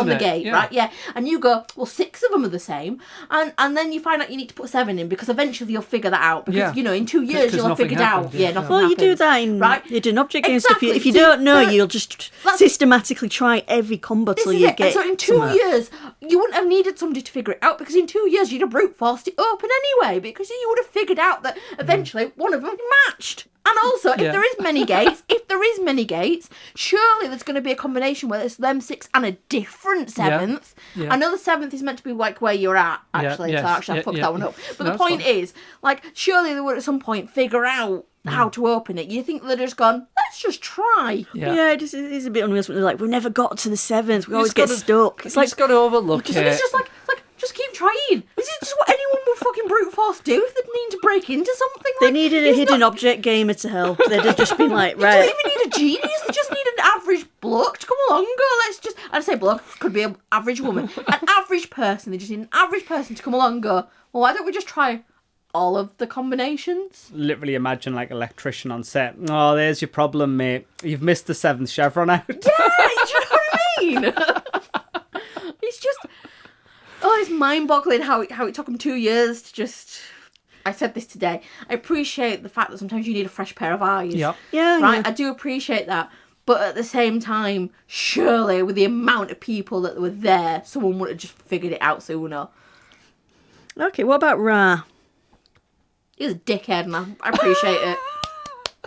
Speaker 3: the gate, right? Yeah. And you go, well, 6 of them are the same, and then you find out you need to put 7 in because eventually you'll figure that out. Because you know, in 2 years you'll have figured out. Yeah, nothing
Speaker 2: Well, you do
Speaker 3: happens.
Speaker 2: that in
Speaker 3: right?
Speaker 2: hidden object games So if you don't know, you'll just systematically try every combo till you get.
Speaker 3: So in 2 years, you wouldn't have needed somebody to figure it out, because in 2 years you'd have brute forced it open anyway, because you would have figured out that eventually one of them matched. And also, if there is many gates, surely there's going to be a combination where it's them 6 and a different 7th.
Speaker 1: Yeah.
Speaker 3: I know the 7th is meant to be like where you're at, actually. So actually, I fucked that one up. But the point is, like, surely they would at some point figure out how to open it. You think they'd just gone, let's just try.
Speaker 2: Yeah, it is a bit unreal. They're like, we've never got to the 7th. We always get stuck.
Speaker 1: It's like, just got to overlook it.
Speaker 3: It's just like, just keep trying. This is just what anyone would fucking brute force do if they'd need to break into something.
Speaker 2: They needed a hidden object gamer to help. They'd have just been like, right.
Speaker 3: They don't even need a genius. They just need an average bloke to come along and go, let's just... I'd say bloke, could be an average woman. An average person. They just need an average person to come along and go, well, why don't we just try all of the combinations?
Speaker 4: Literally imagine like electrician on set. Oh, there's your problem, mate. You've missed the 7th chevron out.
Speaker 3: Yeah, do you know what I mean? It's just... Oh, it's mind-boggling how it took them 2 years to just... I said this today. I appreciate the fact that sometimes you need a fresh pair of eyes.
Speaker 1: Yep.
Speaker 2: Yeah,
Speaker 3: right?
Speaker 2: yeah.
Speaker 3: I do appreciate that. But at the same time, surely with the amount of people that were there, someone would have just figured it out sooner.
Speaker 2: Okay, what about Ra?
Speaker 3: He was a dickhead, and I appreciate it.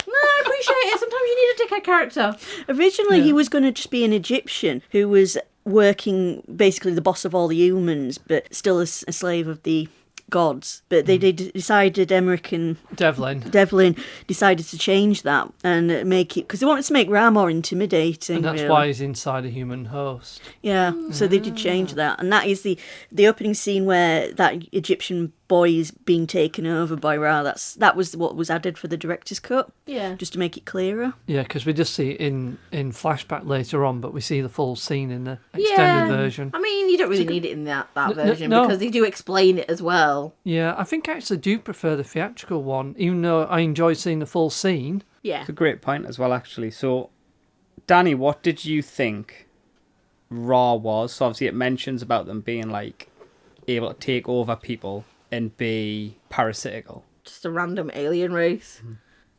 Speaker 3: No, I appreciate it. Sometimes you need a dickhead character.
Speaker 2: Originally, he was going to just be an Egyptian who was working, basically the boss of all the humans, but still a slave of the gods. But they decided, Emmerich and Devlin decided to change that and make it, because they wanted to make Ra more intimidating.
Speaker 1: And that's
Speaker 2: really.
Speaker 1: why he's inside a human host.
Speaker 2: Yeah, so they did change that. And that is the opening scene where that Egyptian boy is being taken over by Ra. That was what was added for the director's cut.
Speaker 3: Yeah.
Speaker 2: Just to make it clearer.
Speaker 1: Yeah, because we just see it in flashback later on, but we see the full scene in the extended version.
Speaker 3: I mean, you don't really need it in that version because they do explain it as well.
Speaker 1: Yeah, I think I actually do prefer the theatrical one, even though I enjoy seeing the full scene.
Speaker 3: Yeah.
Speaker 4: It's a great point as well, actually. So, Dani, what did you think Ra was? So obviously it mentions about them being like able to take over people and be parasitical.
Speaker 3: Just a random alien race.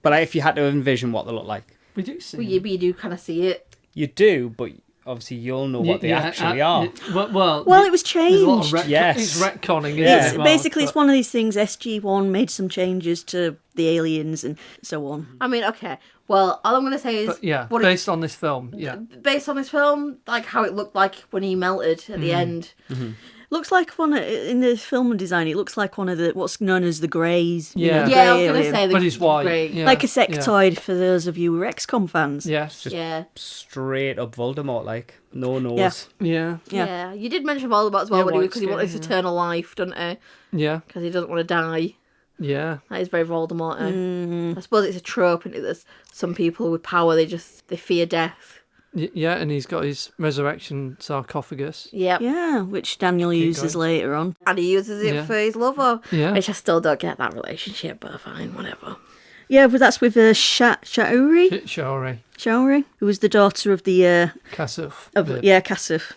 Speaker 4: But like, if you had to envision what they look like.
Speaker 1: We do see.
Speaker 3: Well, you do kind of see it.
Speaker 4: You do, but obviously you'll know what they actually are.
Speaker 2: Well, it was changed.
Speaker 4: Yes.
Speaker 1: It's retconning.
Speaker 4: Yeah.
Speaker 2: It's one of these things. SG-1 made some changes to the aliens and so on.
Speaker 3: I mean, okay. Well, all I'm going to say is...
Speaker 1: based on this film,
Speaker 3: Based on this film, like how it looked like when he melted at the end.
Speaker 2: Mm-hmm. Looks like in the film design. It looks like one of the what's known as the Greys.
Speaker 1: Yeah,
Speaker 3: I was going to say
Speaker 1: but he's white.
Speaker 3: Grey.
Speaker 1: Yeah.
Speaker 2: Like a sectoid for those of you who are XCOM fans.
Speaker 1: Yes.
Speaker 4: Just straight up Voldemort, like no nose.
Speaker 1: Yeah.
Speaker 3: Yeah. You did mention Voldemort as well because he wanted eternal life, didn't he?
Speaker 1: Yeah.
Speaker 3: Because he doesn't want to die.
Speaker 1: Yeah.
Speaker 3: That is very Voldemort. I suppose it's a trope, and there's some people with power they fear death.
Speaker 1: Yeah, and he's got his resurrection sarcophagus.
Speaker 3: Yep.
Speaker 2: Yeah, which Daniel uses later on.
Speaker 3: And he uses it for his lover.
Speaker 1: Yeah.
Speaker 3: Which I still don't get that relationship, but fine, whatever.
Speaker 2: Yeah, but that's with Shaori,
Speaker 1: Shaori,
Speaker 2: who was the daughter of the...
Speaker 1: Kasuf.
Speaker 2: Kasuf.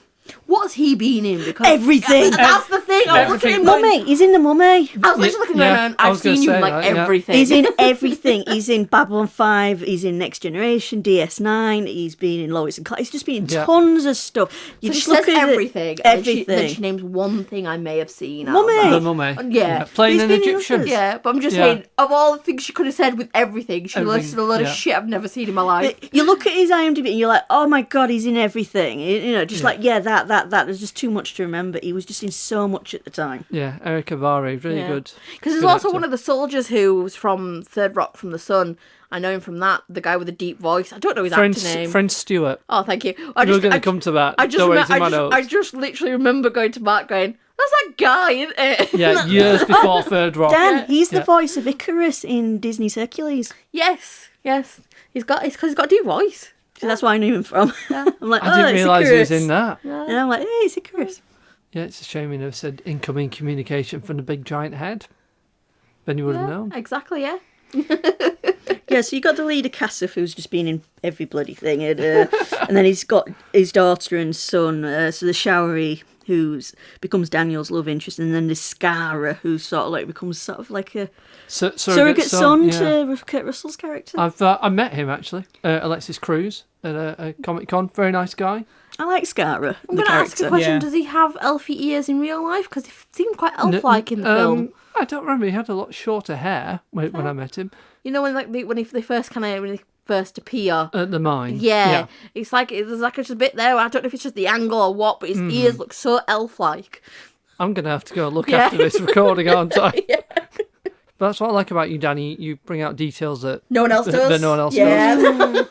Speaker 3: What's he been in? Because
Speaker 2: everything.
Speaker 3: That's the thing. I was looking at him
Speaker 2: Mummy. He's in the Mummy.
Speaker 3: I was literally looking around. I've seen you in like everything.
Speaker 2: He's in everything. He's in Babylon 5. He's in Next Generation, DS9. He's been in Lois and Clark. He's just been in tons of stuff.
Speaker 3: You so just she look says at everything. Everything. Then she names one thing I may have seen.
Speaker 2: Mummy.
Speaker 1: The Mummy.
Speaker 3: Yeah.
Speaker 1: Playing an Egyptian.
Speaker 3: Yeah, but I'm just saying, of all the things she could have said with everything, she listed a lot of shit I've never seen in my life.
Speaker 2: You look at his IMDb and you're like, oh my God, he's in everything. You know, just like, that. There's just too much to remember. He was just in so much at the time.
Speaker 1: Yeah, Eric Avari, really good.
Speaker 3: Because there's also one of the soldiers who was from Third Rock from the Sun. I know him from that. The guy with the deep voice. I don't know his actor name.
Speaker 1: Friend Stewart.
Speaker 3: Oh, thank you.
Speaker 1: We're going to come to that.
Speaker 3: I just literally remember going to Mark going, that's that guy, isn't it?
Speaker 1: Yeah, years before Third Rock.
Speaker 2: Dan, he's the voice of Icarus in Disney's Hercules.
Speaker 3: Yes. He's got a deep voice.
Speaker 2: So that's where I knew him from. Yeah. I'm like,
Speaker 1: I didn't realise he was in that.
Speaker 2: Yeah. And I'm like, hey, it's Icarus.
Speaker 1: Yeah, it's a shame, said incoming communication from the big giant head. Then you would have known.
Speaker 3: Exactly, yeah.
Speaker 2: Yeah, so you got the leader, Cassif, who's just been in every bloody thing, and then he's got his daughter and son, so the Showery, who becomes Daniel's love interest, and then the Scara, who sort of like becomes sort of like a surrogate son to Kurt Russell's character.
Speaker 1: I met him, actually, Alexis Cruz, at a Comic-Con. Very nice guy.
Speaker 2: I like Scara.
Speaker 3: I'm going to ask a question. Does he have elfy ears in real life? Because he seemed quite elf-like in the film.
Speaker 1: I don't remember. He had a lot shorter hair when I met him.
Speaker 3: You know, when they first appear
Speaker 1: At the mine.
Speaker 3: Yeah. It's like there's like just a bit there. I don't know if it's just the angle or what, but his ears look so elf-like.
Speaker 1: I'm going to have to go look after this recording, aren't I? Yeah. But that's what I like about you, Dani. You bring out details that
Speaker 3: no one else does.
Speaker 1: That no one else does.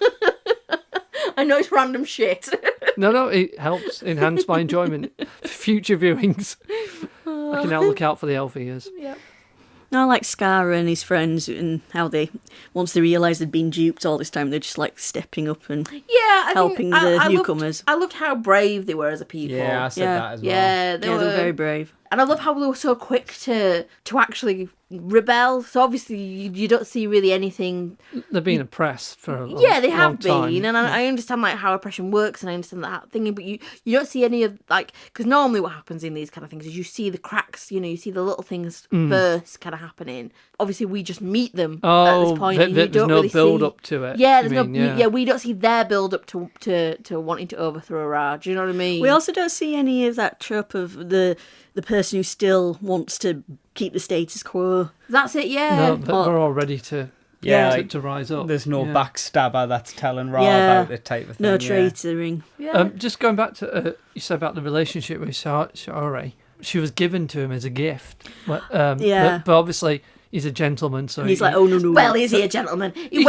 Speaker 3: I know it's random shit.
Speaker 1: No, it helps enhance my enjoyment for future viewings. I can now look out for the elf ears.
Speaker 3: Yeah.
Speaker 2: I like Scara and his friends, and how they, once they realise they'd been duped all this time, they're just like stepping up and helping the newcomers.
Speaker 3: I loved how brave they were as a people.
Speaker 5: Yeah, I said that as well.
Speaker 3: Yeah, they were
Speaker 2: very brave.
Speaker 3: And I love how they were so quick to actually rebel. So obviously you don't see really anything.
Speaker 1: They're being oppressed for a long,
Speaker 3: they have
Speaker 1: long
Speaker 3: been,
Speaker 1: time.
Speaker 3: and I understand like how oppression works, and I understand that thing. But you don't see any of like, because normally what happens in these kind of things is you see the cracks. You know, you see the little things first kind of happening. Obviously, we just meet them at this point. And
Speaker 1: there's
Speaker 3: don't
Speaker 1: no
Speaker 3: really
Speaker 1: build
Speaker 3: see,
Speaker 1: up to it.
Speaker 3: Yeah, there's we don't see their build up to wanting to overthrow Ra. Do you know what I mean?
Speaker 2: We also don't see any of that trope of the person who still wants to keep the status quo.
Speaker 3: That's it, yeah.
Speaker 1: No, we're all ready to rise up.
Speaker 5: There's no backstabber that's telling Ra about it type of thing.
Speaker 2: No traitoring.
Speaker 3: Yeah.
Speaker 1: Just going back to you said about the relationship with Showery. She was given to him as a gift. But obviously he's a gentleman, so
Speaker 2: he's like, oh no.
Speaker 3: Well, is he a gentleman? He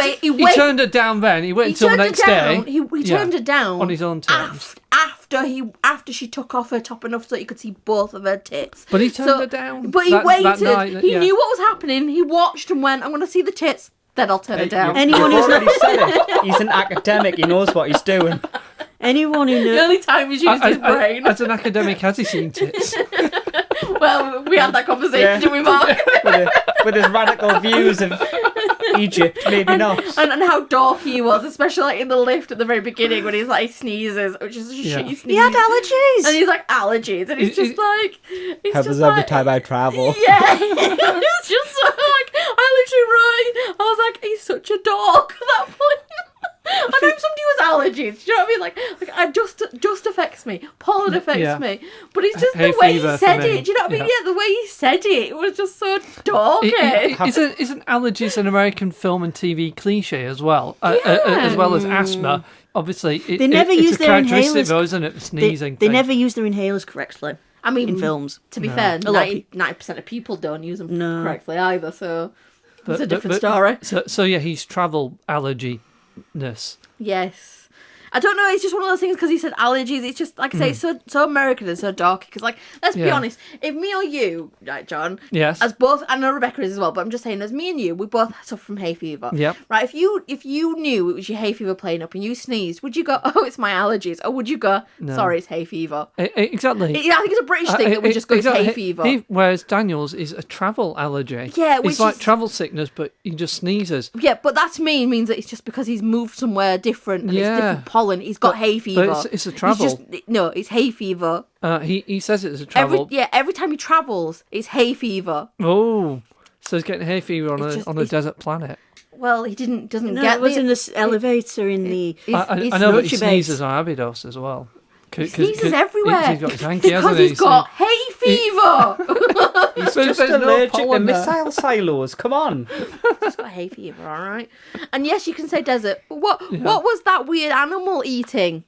Speaker 1: turned her down then. He waited until the next day.
Speaker 3: He turned her down
Speaker 1: on his own terms.
Speaker 3: After she took off her top enough so you could see both of her tits.
Speaker 1: But he turned her down.
Speaker 3: But he waited.
Speaker 1: That night,
Speaker 3: he knew what was happening. He watched and went, I'm going to see the tits, then I'll turn her down.
Speaker 2: Anyone who's
Speaker 5: already said it. He's an academic. He knows what he's doing.
Speaker 2: Anyone who knows.
Speaker 3: The only time he's used his brain.
Speaker 1: As an academic, has he seen tits?
Speaker 3: Well, we had that conversation, didn't we, Mark?
Speaker 5: with his radical views of Egypt, maybe not.
Speaker 3: And how dorky he was, especially like in the lift at the very beginning when he's like he sneezes, which is just shitty sneeze.
Speaker 2: He had allergies,
Speaker 3: and he's like allergies, and he's just like.
Speaker 5: Happens every time I travel.
Speaker 3: Yeah, it's just so like I was like, he's such a dog at that point. I know somebody who has allergies. Do you know what I mean? Like it just affects me. Pollen affects me. But it's just the way he said it. Do you know what I mean? Yeah, the way he said it was just so doggy.
Speaker 1: Isn't allergies an American film and TV cliche as well? As well as asthma. Obviously,
Speaker 2: they never use their inhalers,
Speaker 1: though, isn't it? Sneezing.
Speaker 2: They never use their inhalers correctly.
Speaker 3: I mean,
Speaker 2: in films.
Speaker 3: To be fair, 90% of people don't use them correctly either. So it's a different story.
Speaker 1: So yeah, he's travel allergy-ness.
Speaker 3: Yes. I don't know, it's just one of those things because he said allergies. It's just, like I say, it's so American and so dark. Because, like, let's be honest, if me or you, right, John,
Speaker 1: as
Speaker 3: both, I know Rebecca is as well, but I'm just saying, as me and you, we both suffer from hay fever.
Speaker 1: Yep.
Speaker 3: Right, if you knew it was your hay fever playing up and you sneezed, would you go, oh, it's my allergies? Or would you go, sorry, it's hay fever?
Speaker 1: Exactly.
Speaker 3: I think it's a British thing that we just go, it's hay fever.
Speaker 1: Whereas Daniel's is a travel allergy.
Speaker 3: Yeah, which
Speaker 1: it's like travel sickness, but he just sneezes.
Speaker 3: Yeah, but that to me means that it's just because he's moved somewhere different and it's different pollen. He's got hay fever.
Speaker 1: But it's a travel.
Speaker 3: It's hay fever.
Speaker 1: He says it as a travel.
Speaker 3: Every time he travels, it's hay fever.
Speaker 1: Oh, so he's getting hay fever on a desert planet.
Speaker 3: Well, he doesn't
Speaker 2: no,
Speaker 3: get
Speaker 2: it was in the elevator in the.
Speaker 1: I know, but he sneezes on Abydos as well.
Speaker 3: He sneezes everywhere.
Speaker 1: He's got his hanky,
Speaker 3: because he's got hay fever.
Speaker 5: He's just allergic to missile silos. Come on.
Speaker 3: He's got hay fever, all right. And yes, you can say desert. But what was that weird animal eating?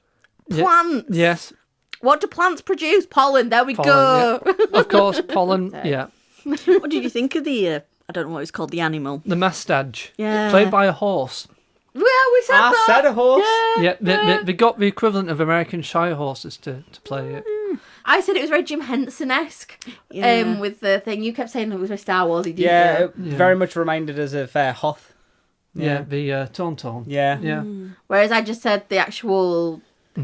Speaker 3: Plants.
Speaker 1: Yes.
Speaker 3: What do plants produce? Pollen. There we go.
Speaker 1: Yeah. Of course, pollen. Yeah.
Speaker 2: What did you think of the? I don't know what it's called. The animal.
Speaker 1: The mastadge.
Speaker 2: Yeah.
Speaker 1: Played by a horse.
Speaker 3: Well, we said that.
Speaker 5: I said a horse.
Speaker 1: Yeah. They got the equivalent of American Shire horses to play it.
Speaker 3: I said it was very Jim Henson-esque. With the thing you kept saying it was very Star Wars.
Speaker 5: It very much reminded us of Hoth.
Speaker 1: Yeah, the Tauntaun.
Speaker 5: Yeah.
Speaker 3: Whereas I just said the actual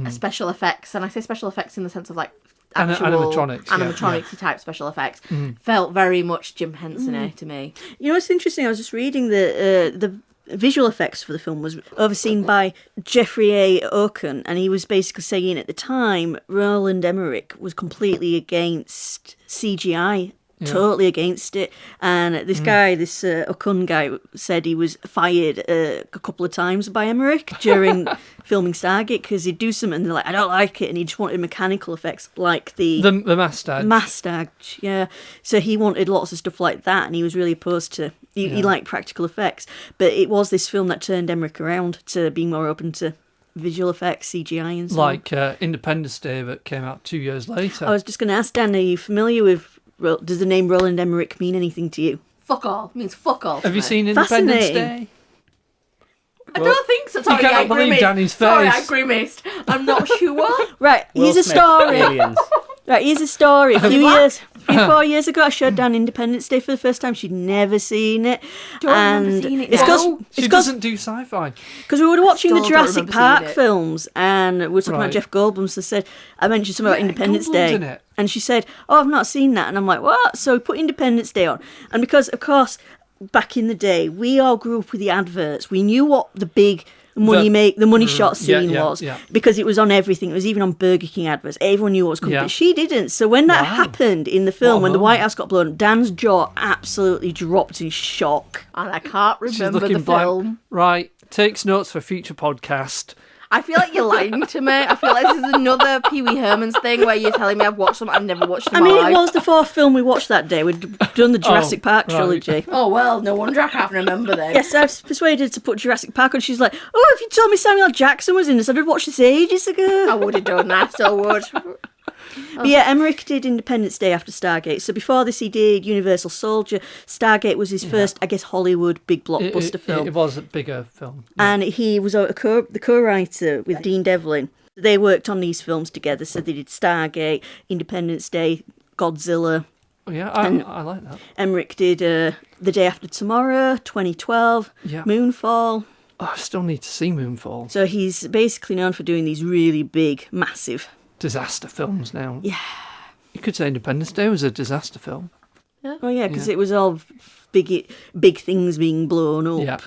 Speaker 3: special effects, and I say special effects in the sense of like actual
Speaker 1: animatronics
Speaker 3: type special effects. Felt very much Jim Henson to me.
Speaker 2: You know what's interesting? I was just reading the visual effects for the film was overseen by Jeffrey A. Oken, and he was basically saying at the time Roland Emmerich was completely against CGI. Totally against it, and this guy, this Okun guy, said he was fired a couple of times by Emmerich during filming Stargate because he'd do something and they're like, I don't like it, and he just wanted mechanical effects like the Mastag, yeah. So he wanted lots of stuff like that, and he was really opposed to. He liked practical effects, but it was this film that turned Emmerich around to being more open to visual effects, CGI, and so
Speaker 1: like Independence Day that came out 2 years later.
Speaker 2: I was just going to ask Dan, are you familiar with? Does the name Roland Emmerich mean anything to you?
Speaker 3: Fuck all. It means fuck all.
Speaker 1: Have you seen Independence Day?
Speaker 3: I don't think so. Sorry,
Speaker 1: you cannot believe Danny's face.
Speaker 3: Sorry, I grimaced. I'm not sure.
Speaker 2: Right, here's a story. Right, here's a story. A few years, 4 years ago, I showed Dan Independence Day for the first time. She'd never seen it.
Speaker 1: She doesn't do sci-fi.
Speaker 2: Because we were watching the Jurassic Park films, and we were talking about Jeff Goldblum. So I mentioned something about Independence Day, and she said, "Oh, I've not seen that." And I'm like, "What?" So we put Independence Day on, and because, of course, back in the day, we all grew up with the adverts. We knew what the big the money shot scene was because it was on everything. It was even on Burger King adverts. Everyone knew what was coming, but she didn't. So when that happened in the film, when the White House got blown up, Dan's jaw absolutely dropped in shock.
Speaker 3: And I can't remember the film.
Speaker 1: Right, takes notes for future podcast.
Speaker 3: I feel like you're lying to me. I feel like this is another Pee Wee Herman's thing where you're telling me I've watched them. I've never watched them.
Speaker 2: It was the fourth film we watched that day. We'd done the Jurassic Park trilogy.
Speaker 3: Oh, well, no wonder I can't remember then.
Speaker 2: Yes, I was persuaded to put Jurassic Park on. She's like, "Oh, if you told me Samuel L. Jackson was in this, I'd have watched this ages ago."
Speaker 3: I would have done that, I still would.
Speaker 2: But yeah, Emmerich did Independence Day after Stargate. So before this, he did Universal Soldier. Stargate was his first, I guess, Hollywood big blockbuster film.
Speaker 1: It was a bigger film.
Speaker 2: Yeah. And he was the co-writer with Dean Devlin. They worked on these films together. So they did Stargate, Independence Day, Godzilla.
Speaker 1: Oh, yeah, I like that.
Speaker 2: Emmerich did The Day After Tomorrow, 2012, Moonfall.
Speaker 1: Oh, I still need to see Moonfall.
Speaker 2: So he's basically known for doing these really big, massive
Speaker 1: disaster films now.
Speaker 2: Yeah.
Speaker 1: You could say Independence Day was a disaster film.
Speaker 2: Yeah. Oh, yeah, because it was all big things being blown up. Yeah.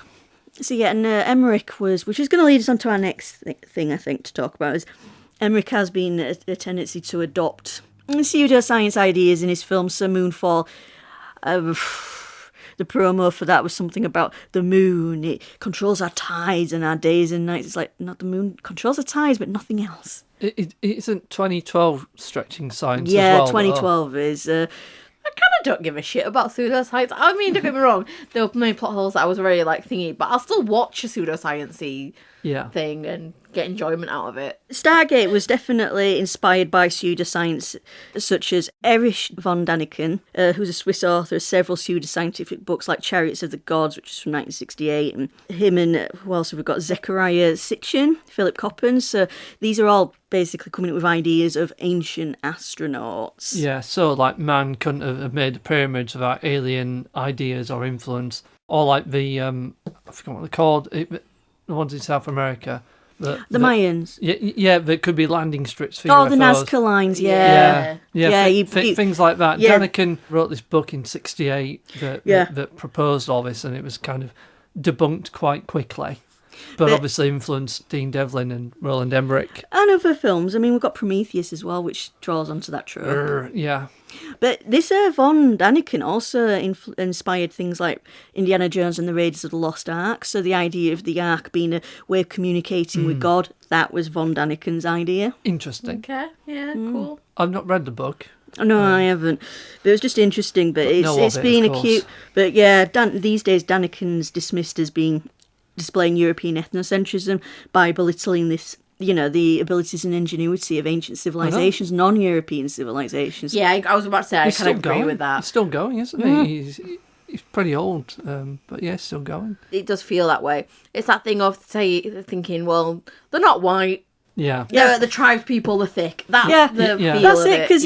Speaker 2: So, yeah, and Emmerich which is going to lead us on to our next thing, I think, to talk about, is Emmerich has been a tendency to adopt pseudoscience ideas in his films. So Moonfall, the promo for that was something about the moon. It controls our tides and our days and nights. It's like, not the moon controls the tides, but nothing else.
Speaker 1: It isn't 2012 stretching science as
Speaker 2: Yeah,
Speaker 1: well?
Speaker 2: 2012 is...
Speaker 3: I kind of don't give a shit about pseudoscience. I mean, don't get me wrong, there were many plot holes that I was very, thingy, but I'll still watch a pseudoscience-y thing and get enjoyment out of it.
Speaker 2: Stargate was definitely inspired by pseudoscience, such as Erich von Daniken, who's a Swiss author of several pseudoscientific books like Chariots of the Gods, which is from 1968, and him and, who else have we got, Zechariah Sitchin, Philip Coppens. So these are all basically coming up with ideas of ancient astronauts.
Speaker 1: Yeah, so man couldn't have made the pyramids without alien ideas or influence, or like the, I forgot what they're called, the ones in South America.
Speaker 2: The Mayans.
Speaker 1: Yeah, there could be landing strips for
Speaker 2: UFOs.
Speaker 1: the
Speaker 2: Nazca lines,
Speaker 1: things like that. Yeah. Daniken wrote this book in 1968 that proposed all this, and it was kind of debunked quite quickly. But obviously influenced Dean Devlin and Roland Emmerich.
Speaker 2: And other films. I mean, we've got Prometheus as well, which draws onto that trope.
Speaker 1: Yeah.
Speaker 2: But this von Daniken also inspired things like Indiana Jones and the Raiders of the Lost Ark. So the idea of the Ark being a way of communicating with God, that was von Daniken's idea.
Speaker 1: Interesting.
Speaker 3: Okay, yeah, cool.
Speaker 1: I've not read the book.
Speaker 2: No, I haven't. But it was just interesting. But it's been acute. But yeah, these days Daniken's dismissed as displaying European ethnocentrism by belittling this, the abilities and ingenuity of ancient civilizations, non-European civilizations.
Speaker 3: Yeah, I was about to say, I kind of agree with that.
Speaker 1: He's still going, isn't he? He's pretty old, but yeah, still going.
Speaker 3: It does feel that way. It's that thing of thinking, well, they're not white, The tribe people were thick. That's the feel
Speaker 2: That's
Speaker 3: of
Speaker 2: it, because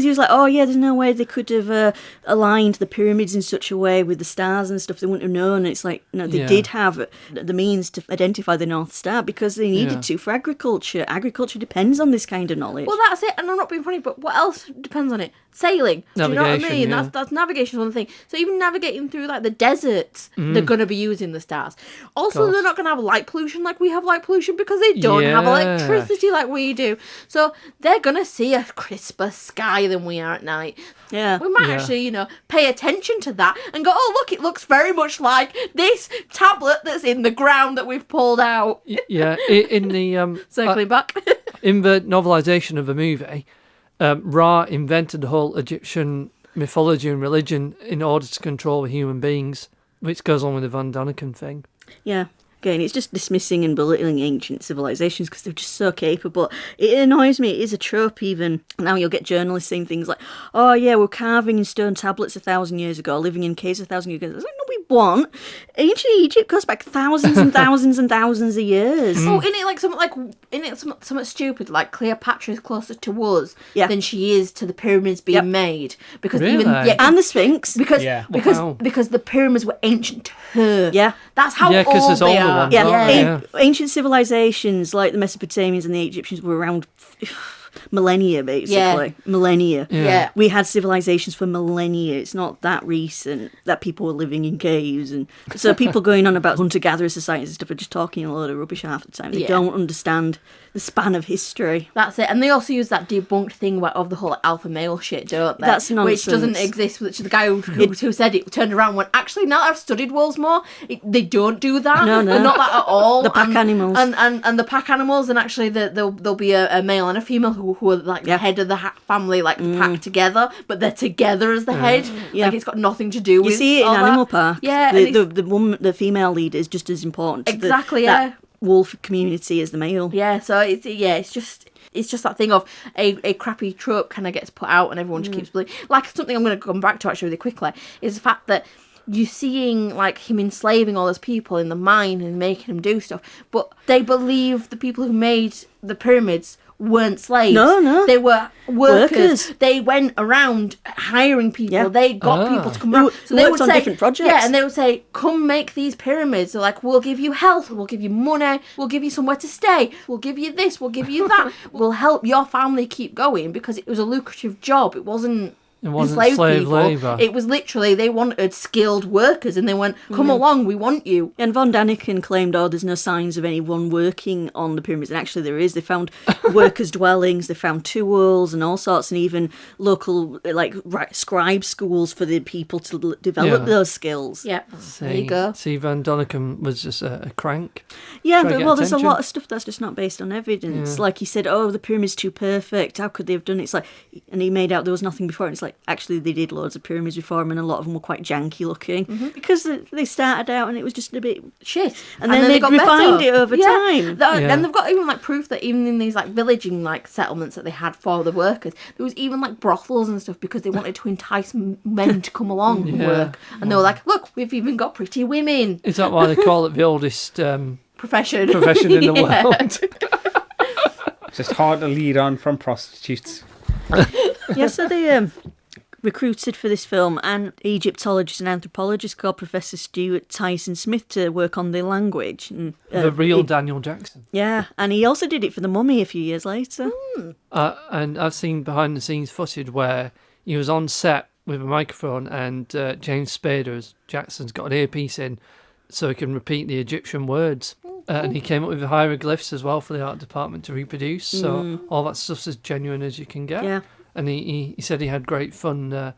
Speaker 2: he was like, oh yeah, there's no way they could have aligned the pyramids in such a way with the stars and stuff, they wouldn't have known. And it's like, no, they did have the means to identify the North Star because they needed to for agriculture. Agriculture depends on this kind of knowledge.
Speaker 3: Well, that's it, and I'm not being funny, but what else depends on it? Sailing. Do you know what I mean? That's navigation one thing. So even navigating through like the deserts, they're going to be using the stars. Also, they're not going to have light pollution like we have light pollution because they don't have electricity like we do. So they're going to see a crisper sky than we are at night.
Speaker 2: Yeah.
Speaker 3: We might actually, pay attention to that and go, oh, look, it looks very much like this tablet that's in the ground that we've pulled out.
Speaker 1: Yeah, in the...
Speaker 3: Circling back.
Speaker 1: In the novelisation of the movie, Ra invented the whole Egyptian mythology and religion in order to control the human beings, which goes on with the Von Daniken thing.
Speaker 2: Yeah. Again, it's just dismissing and belittling ancient civilizations because they're just so capable. It annoys me. It is a trope even. Now you'll get journalists saying things like, oh yeah, we're carving in stone tablets 1,000 years ago, living in caves 1,000 years ago. It's like, no, we won't. Ancient Egypt goes back thousands and thousands and thousands of years.
Speaker 3: Oh, isn't it something stupid? Like Cleopatra is closer to us than she is to the pyramids being made because
Speaker 2: and the Sphinx
Speaker 3: because the pyramids were ancient to her.
Speaker 2: Yeah,
Speaker 3: that's how old they are.
Speaker 2: Ancient civilizations like the Mesopotamians and the Egyptians were around millennia, basically. Millennia.
Speaker 3: Yeah.
Speaker 2: We had civilizations for millennia. It's not that recent that people were living in caves. And so people going on about hunter-gatherer societies and stuff are just talking a load of rubbish half the time. They don't understand the span of history.
Speaker 3: That's it. And they also use that debunked thing of the whole alpha male shit, don't they?
Speaker 2: That's nonsense.
Speaker 3: Which doesn't exist, which the guy who said it turned around and went, actually, now that I've studied wolves more, they don't do that.
Speaker 2: No.
Speaker 3: They're not that at all.
Speaker 2: The pack animals.
Speaker 3: And the pack animals, and actually there'll be a male and a female who are like the head of the family, like packed together, but they're together as the head.
Speaker 2: Yeah.
Speaker 3: Like it's got nothing to do with
Speaker 2: You see it in Animal Park.
Speaker 3: Yeah.
Speaker 2: The female leader is just as important to that wolf community as the male.
Speaker 3: Yeah, so it's just that thing of a crappy trope kind of gets put out and everyone just keeps believing. Like something I'm going to come back to actually really quickly is the fact that you're seeing like him enslaving all those people in the mine and making them do stuff, but they believe the people who made the pyramids weren't slaves.
Speaker 2: No.
Speaker 3: They were workers. They went around hiring people. Yeah. They got people to come around.
Speaker 2: So they would say different projects.
Speaker 3: Yeah, and they would say, come make these pyramids. They're like, we'll give you health, we'll give you money, we'll give you somewhere to stay, we'll give you this, we'll give you that. We'll help your family keep going because it was a lucrative job. It wasn't slave labour. It was literally, they wanted skilled workers and they went, come along, we want you.
Speaker 2: And Von Daniken claimed, there's no signs of anyone working on the pyramids. And actually there is. They found workers' dwellings, they found tools and all sorts, and even local scribe schools for the people to develop those skills.
Speaker 3: Yeah, there you go.
Speaker 1: See, Von Daniken was just a crank.
Speaker 2: Yeah, but there's a lot of stuff that's just not based on evidence. Like he said, the pyramid's too perfect. How could they have done it? It's like, and he made out there was nothing before. And it's like, actually they did loads of pyramids before him and a lot of them were quite janky looking because they started out and it was just a bit
Speaker 3: shit,
Speaker 2: and then they refined it over time.
Speaker 3: And they've got even like proof that even in these like villaging like settlements that they had for the workers, there was even like brothels and stuff because they wanted to entice men to come along and work, and they were like, look, we've even got pretty women.
Speaker 1: Is that why they call it the oldest
Speaker 3: profession in
Speaker 1: the world?
Speaker 4: It's just hard to lead on from prostitutes.
Speaker 2: So they recruited for this film an Egyptologist and anthropologist called Professor Stuart Tyson Smith to work on the language. And,
Speaker 1: the real Daniel Jackson.
Speaker 2: Yeah, and he also did it for The Mummy a few years later.
Speaker 1: And I've seen behind the scenes footage where he was on set with a microphone and James Spader, as Jackson's got an earpiece in so he can repeat the Egyptian words. And he came up with the hieroglyphs as well for the art department to reproduce. So all that stuff's as genuine as you can get.
Speaker 2: Yeah.
Speaker 1: And he said he had great fun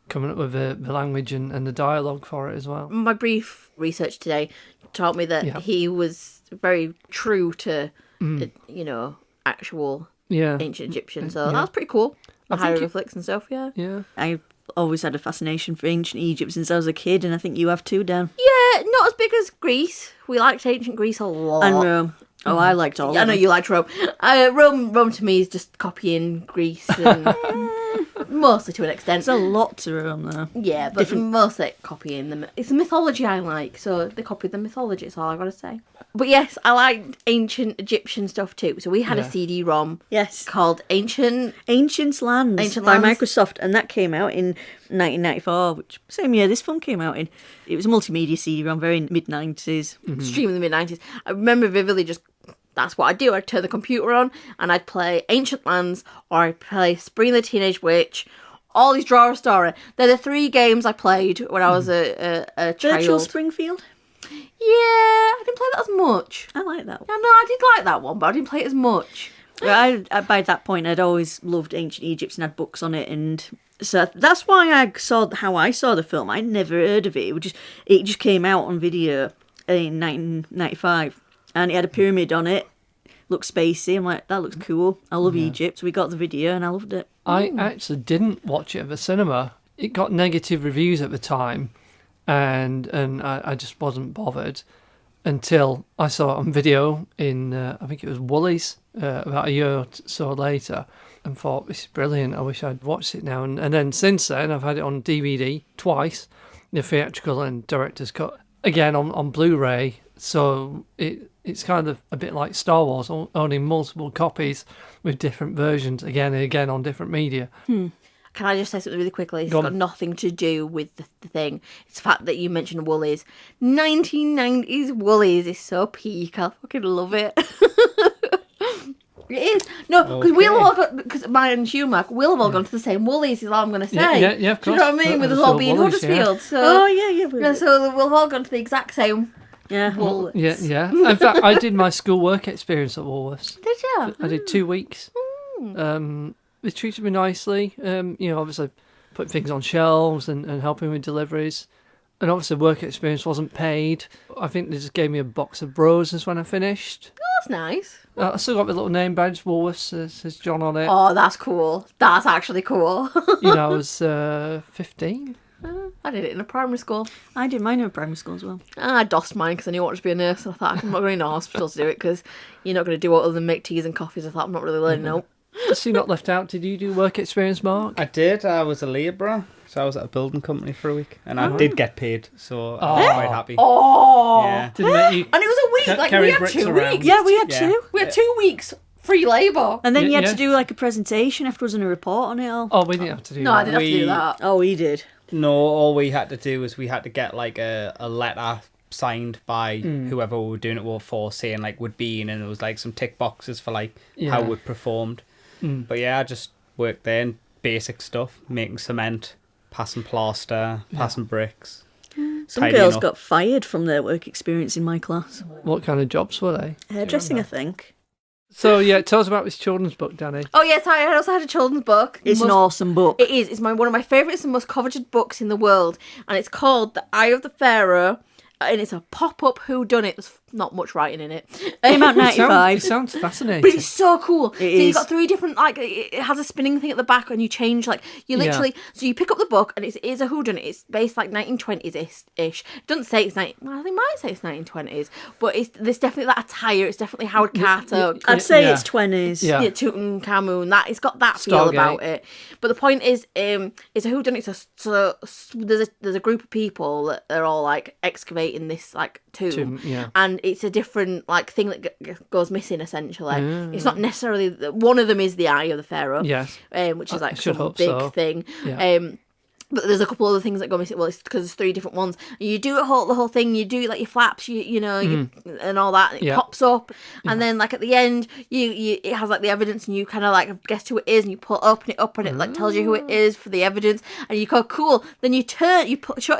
Speaker 1: coming up with the language and the dialogue for it as well.
Speaker 3: My brief research today taught me that he was very true to, actual ancient Egyptian. So that was pretty cool. The hieroglyphics and stuff,
Speaker 1: Yeah.
Speaker 2: I always had a fascination for ancient Egypt since I was a kid, and I think you have too, Dan.
Speaker 3: Yeah, not as big as Greece. We liked ancient Greece a lot.
Speaker 2: And Rome. I liked all of them.
Speaker 3: I know you liked Rome. Rome to me is just copying Greece. And Mostly to an extent.
Speaker 2: There's a lot to it on there.
Speaker 3: Yeah, but mostly copying them. It's the mythology I like, so they copied the mythology, that's all I gotta say. But yes, I like ancient Egyptian stuff too. So we had a CD-ROM called Ancient
Speaker 2: Lands by Microsoft, and that came out in 1994, which same year this film came out in. It was a multimedia CD-ROM, very mid-90s.
Speaker 3: Extremely in the mid-90s. I remember vividly just... That's what I'd do. I'd turn the computer on and I'd play Ancient Lands or I'd play Spring the Teenage Witch. All these Draw a Story. They're the 3 games I played when I was a child.
Speaker 2: Virtual Springfield?
Speaker 3: Yeah, I didn't play that as much.
Speaker 2: I like that one.
Speaker 3: Yeah, no, I did like that one, but I didn't play it as much.
Speaker 2: I by that point, I'd always loved ancient Egypt and had books on it, and so that's why I saw the film. I'd never heard of it. It just came out on video in 1995, and it had a pyramid on it. Looked spacey. I'm like, that looks cool. I love Egypt. So we got the video, and I loved it.
Speaker 1: I actually didn't watch it at the cinema. It got negative reviews at the time, and I just wasn't bothered until I saw it on video in, I think it was Woolies, about a year or so later, and thought, this is brilliant, I wish I'd watched it now. And then since then, I've had it on DVD twice, the theatrical and director's cut, again on Blu-ray, so it's kind of a bit like Star Wars, owning multiple copies with different versions, again and again on different media.
Speaker 3: Can I just say something really quickly? It's got nothing to do with the thing. It's the fact that you mentioned Woolies. 1990s Woolies is so peak. I fucking love it. It is. No, because because mine and Humac, we'll have all gone to the same Woolies, is all I'm going to say.
Speaker 1: Yeah, of course.
Speaker 3: Do you know what I mean? With us all being Huddersfield. So, so we'll have all gone to the exact same Woolworths.
Speaker 1: Yeah. In fact, I did my school work experience at Woolworths.
Speaker 3: Did you?
Speaker 1: I did 2 weeks. They treated me nicely, obviously putting things on shelves and helping with deliveries. And obviously work experience wasn't paid. I think they just gave me a box of roses when I finished.
Speaker 3: Oh, that's nice.
Speaker 1: I still got my little name badge, Woolworths, says John on it.
Speaker 3: Oh, that's cool. That's actually cool.
Speaker 1: I was 15.
Speaker 3: I did it in a primary school.
Speaker 2: I did mine in a primary school as well.
Speaker 3: I dossed mine because I knew I wanted to be a nurse. And I thought, I'm not going to a hospital to do it because you're not going to do what other than make teas and coffees. I thought, I'm not really learning. No.
Speaker 1: So you're not left out. Did you do work experience, Mark?
Speaker 4: I did. I was a labourer. So I was at a building company for a week. And I did get paid. So I was quite happy.
Speaker 3: Oh!
Speaker 4: Yeah.
Speaker 1: Didn't make you
Speaker 3: and it was a week. We had 2 weeks.
Speaker 2: Yeah, we had 2.
Speaker 3: We had 2 weeks free labour.
Speaker 2: And then you had to do like a presentation afterwards and a report on it all.
Speaker 1: Oh, we didn't have to do that.
Speaker 3: No, I didn't have to do that.
Speaker 2: Oh, we did.
Speaker 4: No, all we had to do was we had to get like a letter signed by whoever we were doing it for, saying like we'd been, and there was like some tick boxes for like how we'd performed. But yeah, I just worked there in basic stuff, making cement, passing plaster, passing bricks.
Speaker 2: Some girls got fired from their work experience in my class.
Speaker 1: What kind of jobs were they?
Speaker 2: Hairdressing, I think.
Speaker 1: So yeah, tell us about this children's book, Dani.
Speaker 3: Oh yes, I also had a children's book.
Speaker 2: It's an awesome book.
Speaker 3: It is. It's one of my favourites and most coveted books in the world, and it's called The Eye of the Pharaoh. And it's a pop-up whodunit. There's not much writing in it.
Speaker 2: Came out 95.
Speaker 1: It sounds fascinating.
Speaker 3: But it's so cool. So
Speaker 2: is.
Speaker 3: you've got 3 different, it has a spinning thing at the back, and you change, you literally, so you pick up the book, and it is a whodunit. It's based 1920s-ish. It doesn't say it's I think it might say it's 1920s, but there's definitely that attire. It's definitely Howard Carter.
Speaker 2: I'd say it's 20s.
Speaker 1: Yeah.
Speaker 3: Tutankhamun. It's got that feel about it. But the point is, it's a whodunit. So there's a group of people that are all excavating this tomb, and it's a different thing that goes missing essentially. It's not necessarily one of them is the Eye of the Pharaoh, which is some big thing. But there's a couple other things that go missing. Well, it's because there's 3 different ones. You do the whole thing. You do your flaps, you and all that. And it pops up, and then at the end, it has the evidence, and you kind of guess who it is, and you pull open it up, and it tells you who it is for the evidence, and you go cool. Then you shut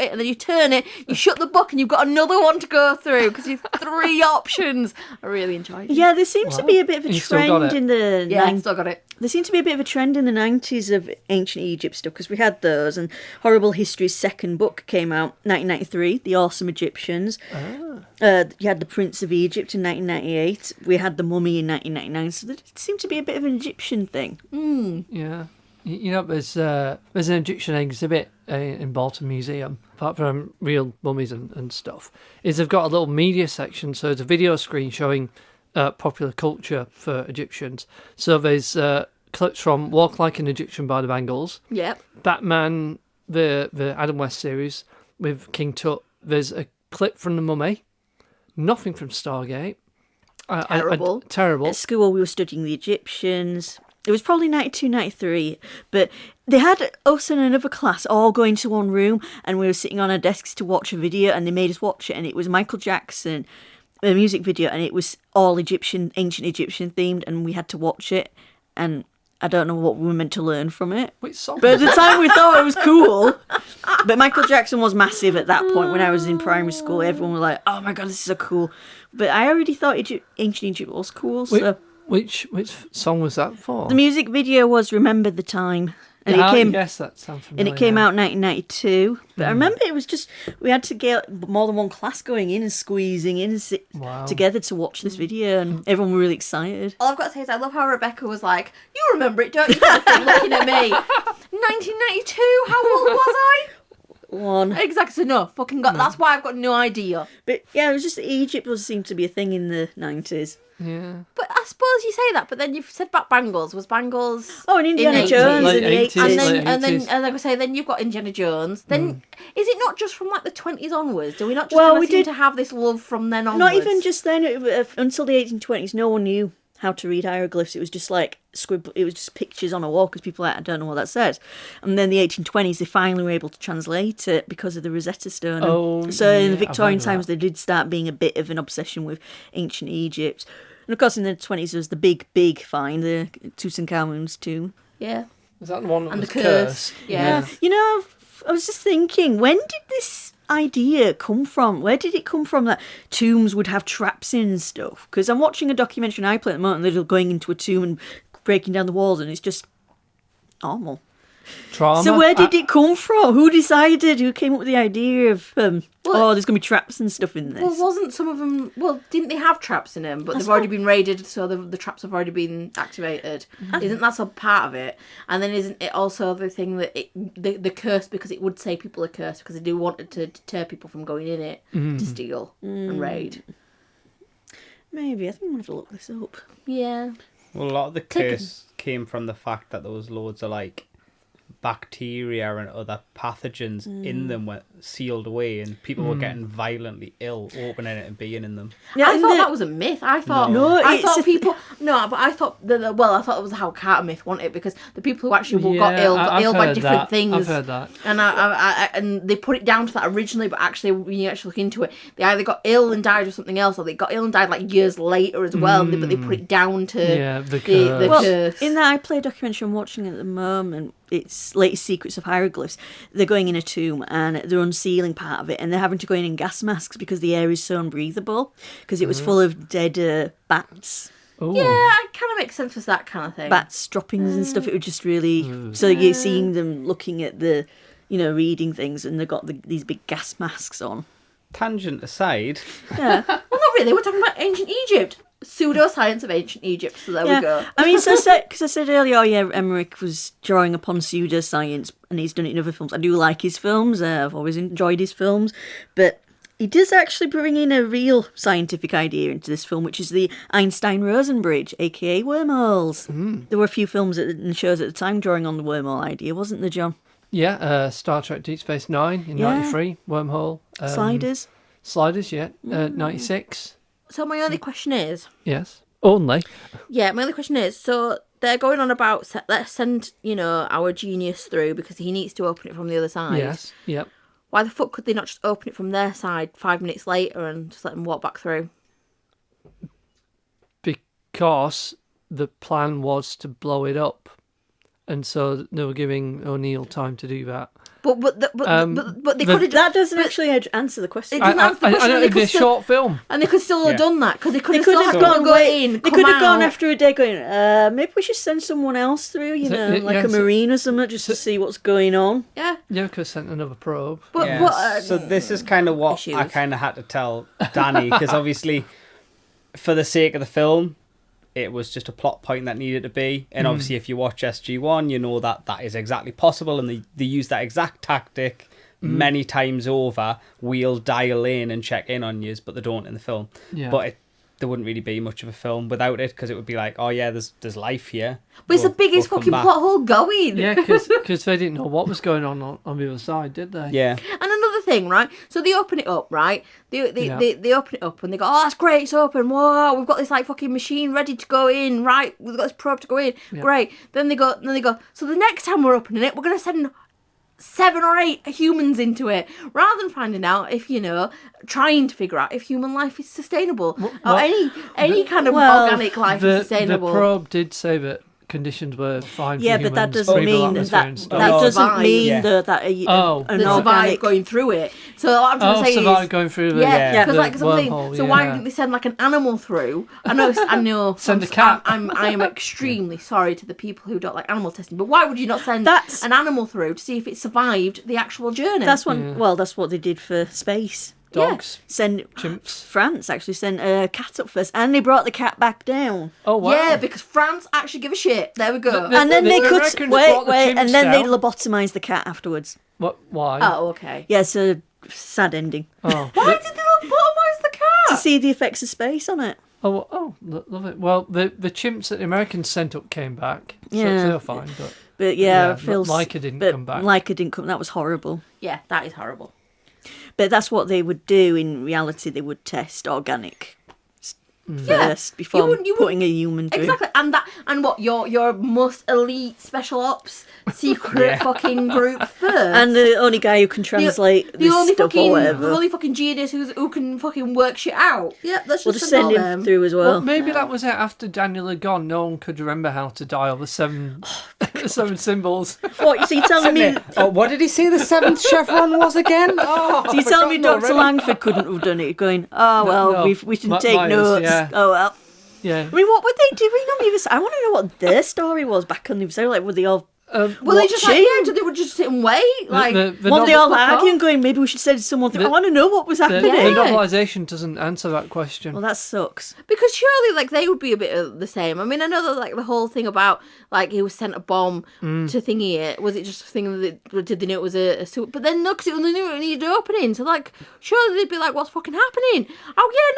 Speaker 3: it, and then you turn it. You shut the book, and you've got another one to go through because you've 3 options. I really enjoyed it.
Speaker 2: Yeah, there seems to be a bit of a trend in the
Speaker 3: still got it.
Speaker 2: There seemed to be a bit of a trend in the 90s of ancient Egypt stuff because we had those, and Horrible History's second book came out 1993, The Awesome Egyptians. You had The Prince of Egypt in 1998. We had The Mummy in 1999, so there seemed to be a bit of an Egyptian thing.
Speaker 1: Yeah. There's an Egyptian exhibit in Bolton Museum, apart from real mummies and stuff, is they've got a little media section, so it's a video screen showing popular culture for Egyptians. So there's clips from Walk Like an Egyptian by the Bangles.
Speaker 3: Yep.
Speaker 1: Batman, the Adam West series with King Tut. There's a clip from The Mummy. Nothing from Stargate.
Speaker 3: Terrible.
Speaker 1: Terrible.
Speaker 2: At school, we were studying the Egyptians. It was probably 92, 93, but they had us and another class all go into one room, and we were sitting on our desks to watch a video, and they made us watch it, and it was Michael Jackson, a music video, and it was all Egyptian, ancient Egyptian themed, and we had to watch it, and I don't know what we were meant to learn from it.
Speaker 1: Which song?
Speaker 2: But at the time we thought it was cool. But Michael Jackson was massive at that point when I was in primary school. Everyone was like, oh my God, this is so cool. But I already thought ancient Egypt was cool, so...
Speaker 1: Which song was that for?
Speaker 2: The music video was Remember the Time. And
Speaker 1: yes, that sounds familiar.
Speaker 2: And it came out in 1992. But I remember it was just, we had to get more than one class going in and squeezing in and sit together to watch this video, and everyone was really excited.
Speaker 3: All I've got to say is I love how Rebecca was like, you remember it, don't you? Kind of thing, looking at me. 1992, how old was I?
Speaker 2: One.
Speaker 3: Exactly, so no, fucking got, that's why I've got no idea.
Speaker 2: But yeah, it was just Egypt seemed to be a thing in the 90s.
Speaker 1: Yeah.
Speaker 3: But I suppose you say that, but then you've said about Bangles. Was Bangles...
Speaker 2: Oh, and Indiana Jones in the 80s.
Speaker 3: And like I say, then you've got Indiana Jones. Then is it not just from like the 20s onwards? Do we not just seem to have this love from then onwards?
Speaker 2: Not even just then. Until the 1820s, no one knew how to read hieroglyphs. It was just like scribble. It was just pictures on a wall because people were like, I don't know what that says. And then the 1820s, they finally were able to translate it because of the Rosetta Stone. So in the Victorian times, there did start being a bit of an obsession with ancient Egypt. And of course, in the 20s, there was the big find, the Tutankhamun's tomb.
Speaker 3: Yeah.
Speaker 1: Was that the one that
Speaker 3: and
Speaker 1: was
Speaker 3: the curse? Yeah.
Speaker 2: You know, I was just thinking, when did this idea come from? Where did it come from that tombs would have traps in and stuff? Because I'm watching a documentary on iPlayer at the moment, and they're going into a tomb and breaking down the walls, and it's just normal.
Speaker 1: Trauma.
Speaker 2: So where did it come from? Who decided? Who came up with the idea of, there's going to be traps and stuff in this?
Speaker 3: Well, wasn't some of them... Well, didn't they have traps in them? But they've already been raided, so the traps have already been activated. Isn't that some part of it? And then isn't it also the thing that the curse, because it would say people are cursed, because they do want it to deter people from going in it to steal and raid.
Speaker 2: Maybe. I think I'm going to have to look this up.
Speaker 3: Yeah.
Speaker 4: Well, a lot of the curse came from the fact that there was loads of, like, bacteria and other pathogens in them were sealed away, and people were getting violently ill opening it and being in them.
Speaker 3: Yeah, I thought that was a myth. I thought I thought it was how Carter myth wanted it, because the people who actually got ill by different things.
Speaker 1: I've heard that,
Speaker 3: and they put it down to that originally, but actually when you actually look into it, they either got ill and died of something else, or they got ill and died like years later as well. But they put it down to
Speaker 1: the curse.
Speaker 3: Curse.
Speaker 2: In that iPlayer documentary I'm watching at the moment, it's Latest Secrets of Hieroglyphs. They're going in a tomb and they're unsealing part of it, and they're having to go in gas masks because the air is so unbreathable, because it was full of dead bats.
Speaker 1: Ooh.
Speaker 3: Yeah, it kind of makes sense with that kind of thing.
Speaker 2: Bats droppings and stuff. It was just really... So you're seeing them looking at the, reading things, and they've got these big gas masks on.
Speaker 4: Tangent aside...
Speaker 2: Yeah.
Speaker 3: Well, not really. We're talking about ancient Egypt. Pseudoscience of ancient Egypt, so there we go.
Speaker 2: I mean, because I said earlier, Emmerich was drawing upon pseudoscience, and he's done it in other films. I do like his films. I've always enjoyed his films, but he does actually bring in a real scientific idea into this film, which is the Einstein-Rosen bridge, aka wormholes. There were a few films and shows at the time drawing on the wormhole idea, wasn't there, John?
Speaker 1: Yeah, Star Trek Deep Space Nine in 93, Wormhole. Sliders, 96.
Speaker 3: So my only question is...
Speaker 1: Yes. Only?
Speaker 3: Yeah, my only question is, so they're going on about, let's send, our genius through because he needs to open it from the other side.
Speaker 1: Yes, yep.
Speaker 3: Why the fuck could they not just open it from their side 5 minutes later and just let them walk back through?
Speaker 1: Because the plan was to blow it up. And so they were giving O'Neill time to do that.
Speaker 3: But they could have...
Speaker 2: That doesn't actually answer the question.
Speaker 3: It doesn't answer the question.
Speaker 1: I know it'd be a short film.
Speaker 3: And they could still have done that, because they could have
Speaker 2: gone after a day going, maybe we should send someone else through, a marine or something, just to see what's going on.
Speaker 3: Yeah.
Speaker 1: Yeah, we could have sent another probe.
Speaker 4: So this is kind of what I kind of had to tell Dani, because obviously, for the sake of the film, it was just a plot point that needed to be. And obviously, if you watch SG-1, you know that is exactly possible. And they use that exact tactic many times over. We'll dial in and check in on you, but they don't in the film.
Speaker 1: Yeah.
Speaker 4: But there wouldn't really be much of a film without it, because it would be like, oh yeah, there's life here.
Speaker 3: But it's the biggest fucking plot hole going.
Speaker 1: Yeah, because they didn't know what was going on the other side, did they?
Speaker 4: Yeah.
Speaker 3: And another thing, right? So they open it up, right? They open it up and they go, oh, that's great, it's open. Whoa, we've got this like fucking machine ready to go in, right? We've got this probe to go in. Yeah. Great. Then they go, so the next time we're opening it, we're going to send 7 or 8 humans into it, rather than finding out if, trying to figure out if human life is sustainable or any kind of organic life is sustainable.
Speaker 1: The probe did say that conditions were fine for humans.
Speaker 2: Yeah, but that doesn't mean that an
Speaker 3: survive going through it. So what I'm trying to say
Speaker 1: survive going through the wormhole.
Speaker 3: So why didn't they send like an animal through? I know.
Speaker 1: Send a cat.
Speaker 3: I am extremely sorry to the people who don't like animal testing, but why would you not send an animal through to see if it survived the actual journey?
Speaker 2: That's what they did for space.
Speaker 1: Dogs,
Speaker 2: chimps. France actually sent a cat up first, and they brought the cat back down.
Speaker 1: Oh wow!
Speaker 3: Yeah, because France actually give a shit. There we go.
Speaker 2: And then they could and then they lobotomized the cat afterwards.
Speaker 1: What? Why?
Speaker 3: Oh, okay.
Speaker 2: Yeah, so sad ending.
Speaker 1: Oh,
Speaker 3: why did they lobotomize the cat?
Speaker 2: To see the effects of space on it.
Speaker 1: Oh, love it. Well, the chimps that the Americans sent up came back, so they were fine. But Laika didn't come back.
Speaker 2: Laika didn't come. That was horrible.
Speaker 3: Yeah, that is horrible.
Speaker 2: But that's what they would do in reality. They would test organic first before putting a human through.
Speaker 3: Exactly, and what your most elite special ops secret fucking group first,
Speaker 2: and the only guy who can translate this stuff or whatever.
Speaker 3: The only fucking genius who can fucking work shit out. Yeah, let's just
Speaker 2: send him through as well.
Speaker 1: Maybe that was it. After Daniel had gone, no one could remember how to dial the 7 symbols.
Speaker 2: What? So you telling me?
Speaker 4: What did he say the 7th chevron was again?
Speaker 2: So you telling me Dr. Langford couldn't have done it? Going, we can take notes. Yeah. Oh well.
Speaker 1: Yeah.
Speaker 2: I mean, what were they doing on the other side? I want to know what their story was back on the other side. Like, were they all
Speaker 3: they just they would just sit and wait? Like,
Speaker 2: weren't they all arguing, going, maybe we should say to someone, I want to know what was happening.
Speaker 1: The novelisation doesn't answer that question.
Speaker 2: Well, that sucks.
Speaker 3: Because surely, like, they would be a bit of the same. I mean, I know that, like, the whole thing about, like, he was sent a bomb to thingy it. Was it just a thing that, did they know it was a but then, no, because they knew it needed opening. So, like, surely they'd be like, what's fucking happening? Oh, yeah,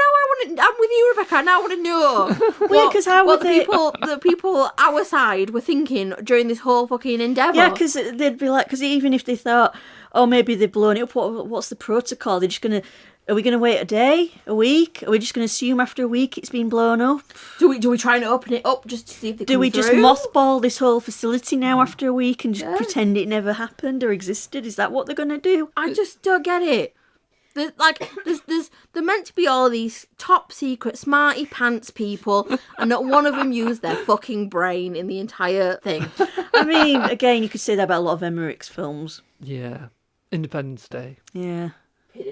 Speaker 3: no, I'm with you, Rebecca. Now I want to know.
Speaker 2: Well, because how would
Speaker 3: the people our side were thinking during this whole fucking endeavour.
Speaker 2: Yeah, because they'd be like, because even if they thought, oh, maybe they've blown it up, what's the protocol? They're just going to, are we going to wait a day, a week? Are we just going to assume after a week it's been blown up?
Speaker 3: Do we try and open it up just to see if they come through?
Speaker 2: Do we just mothball this whole facility now after a week and just pretend it never happened or existed? Is that what they're going to do?
Speaker 3: I just don't get it. They're meant to be all these top secret smarty pants people, and not one of them used their fucking brain in the entire thing.
Speaker 2: I mean, again, you could say that about a lot of Emmerich's films.
Speaker 1: Yeah, Independence Day.
Speaker 2: Yeah.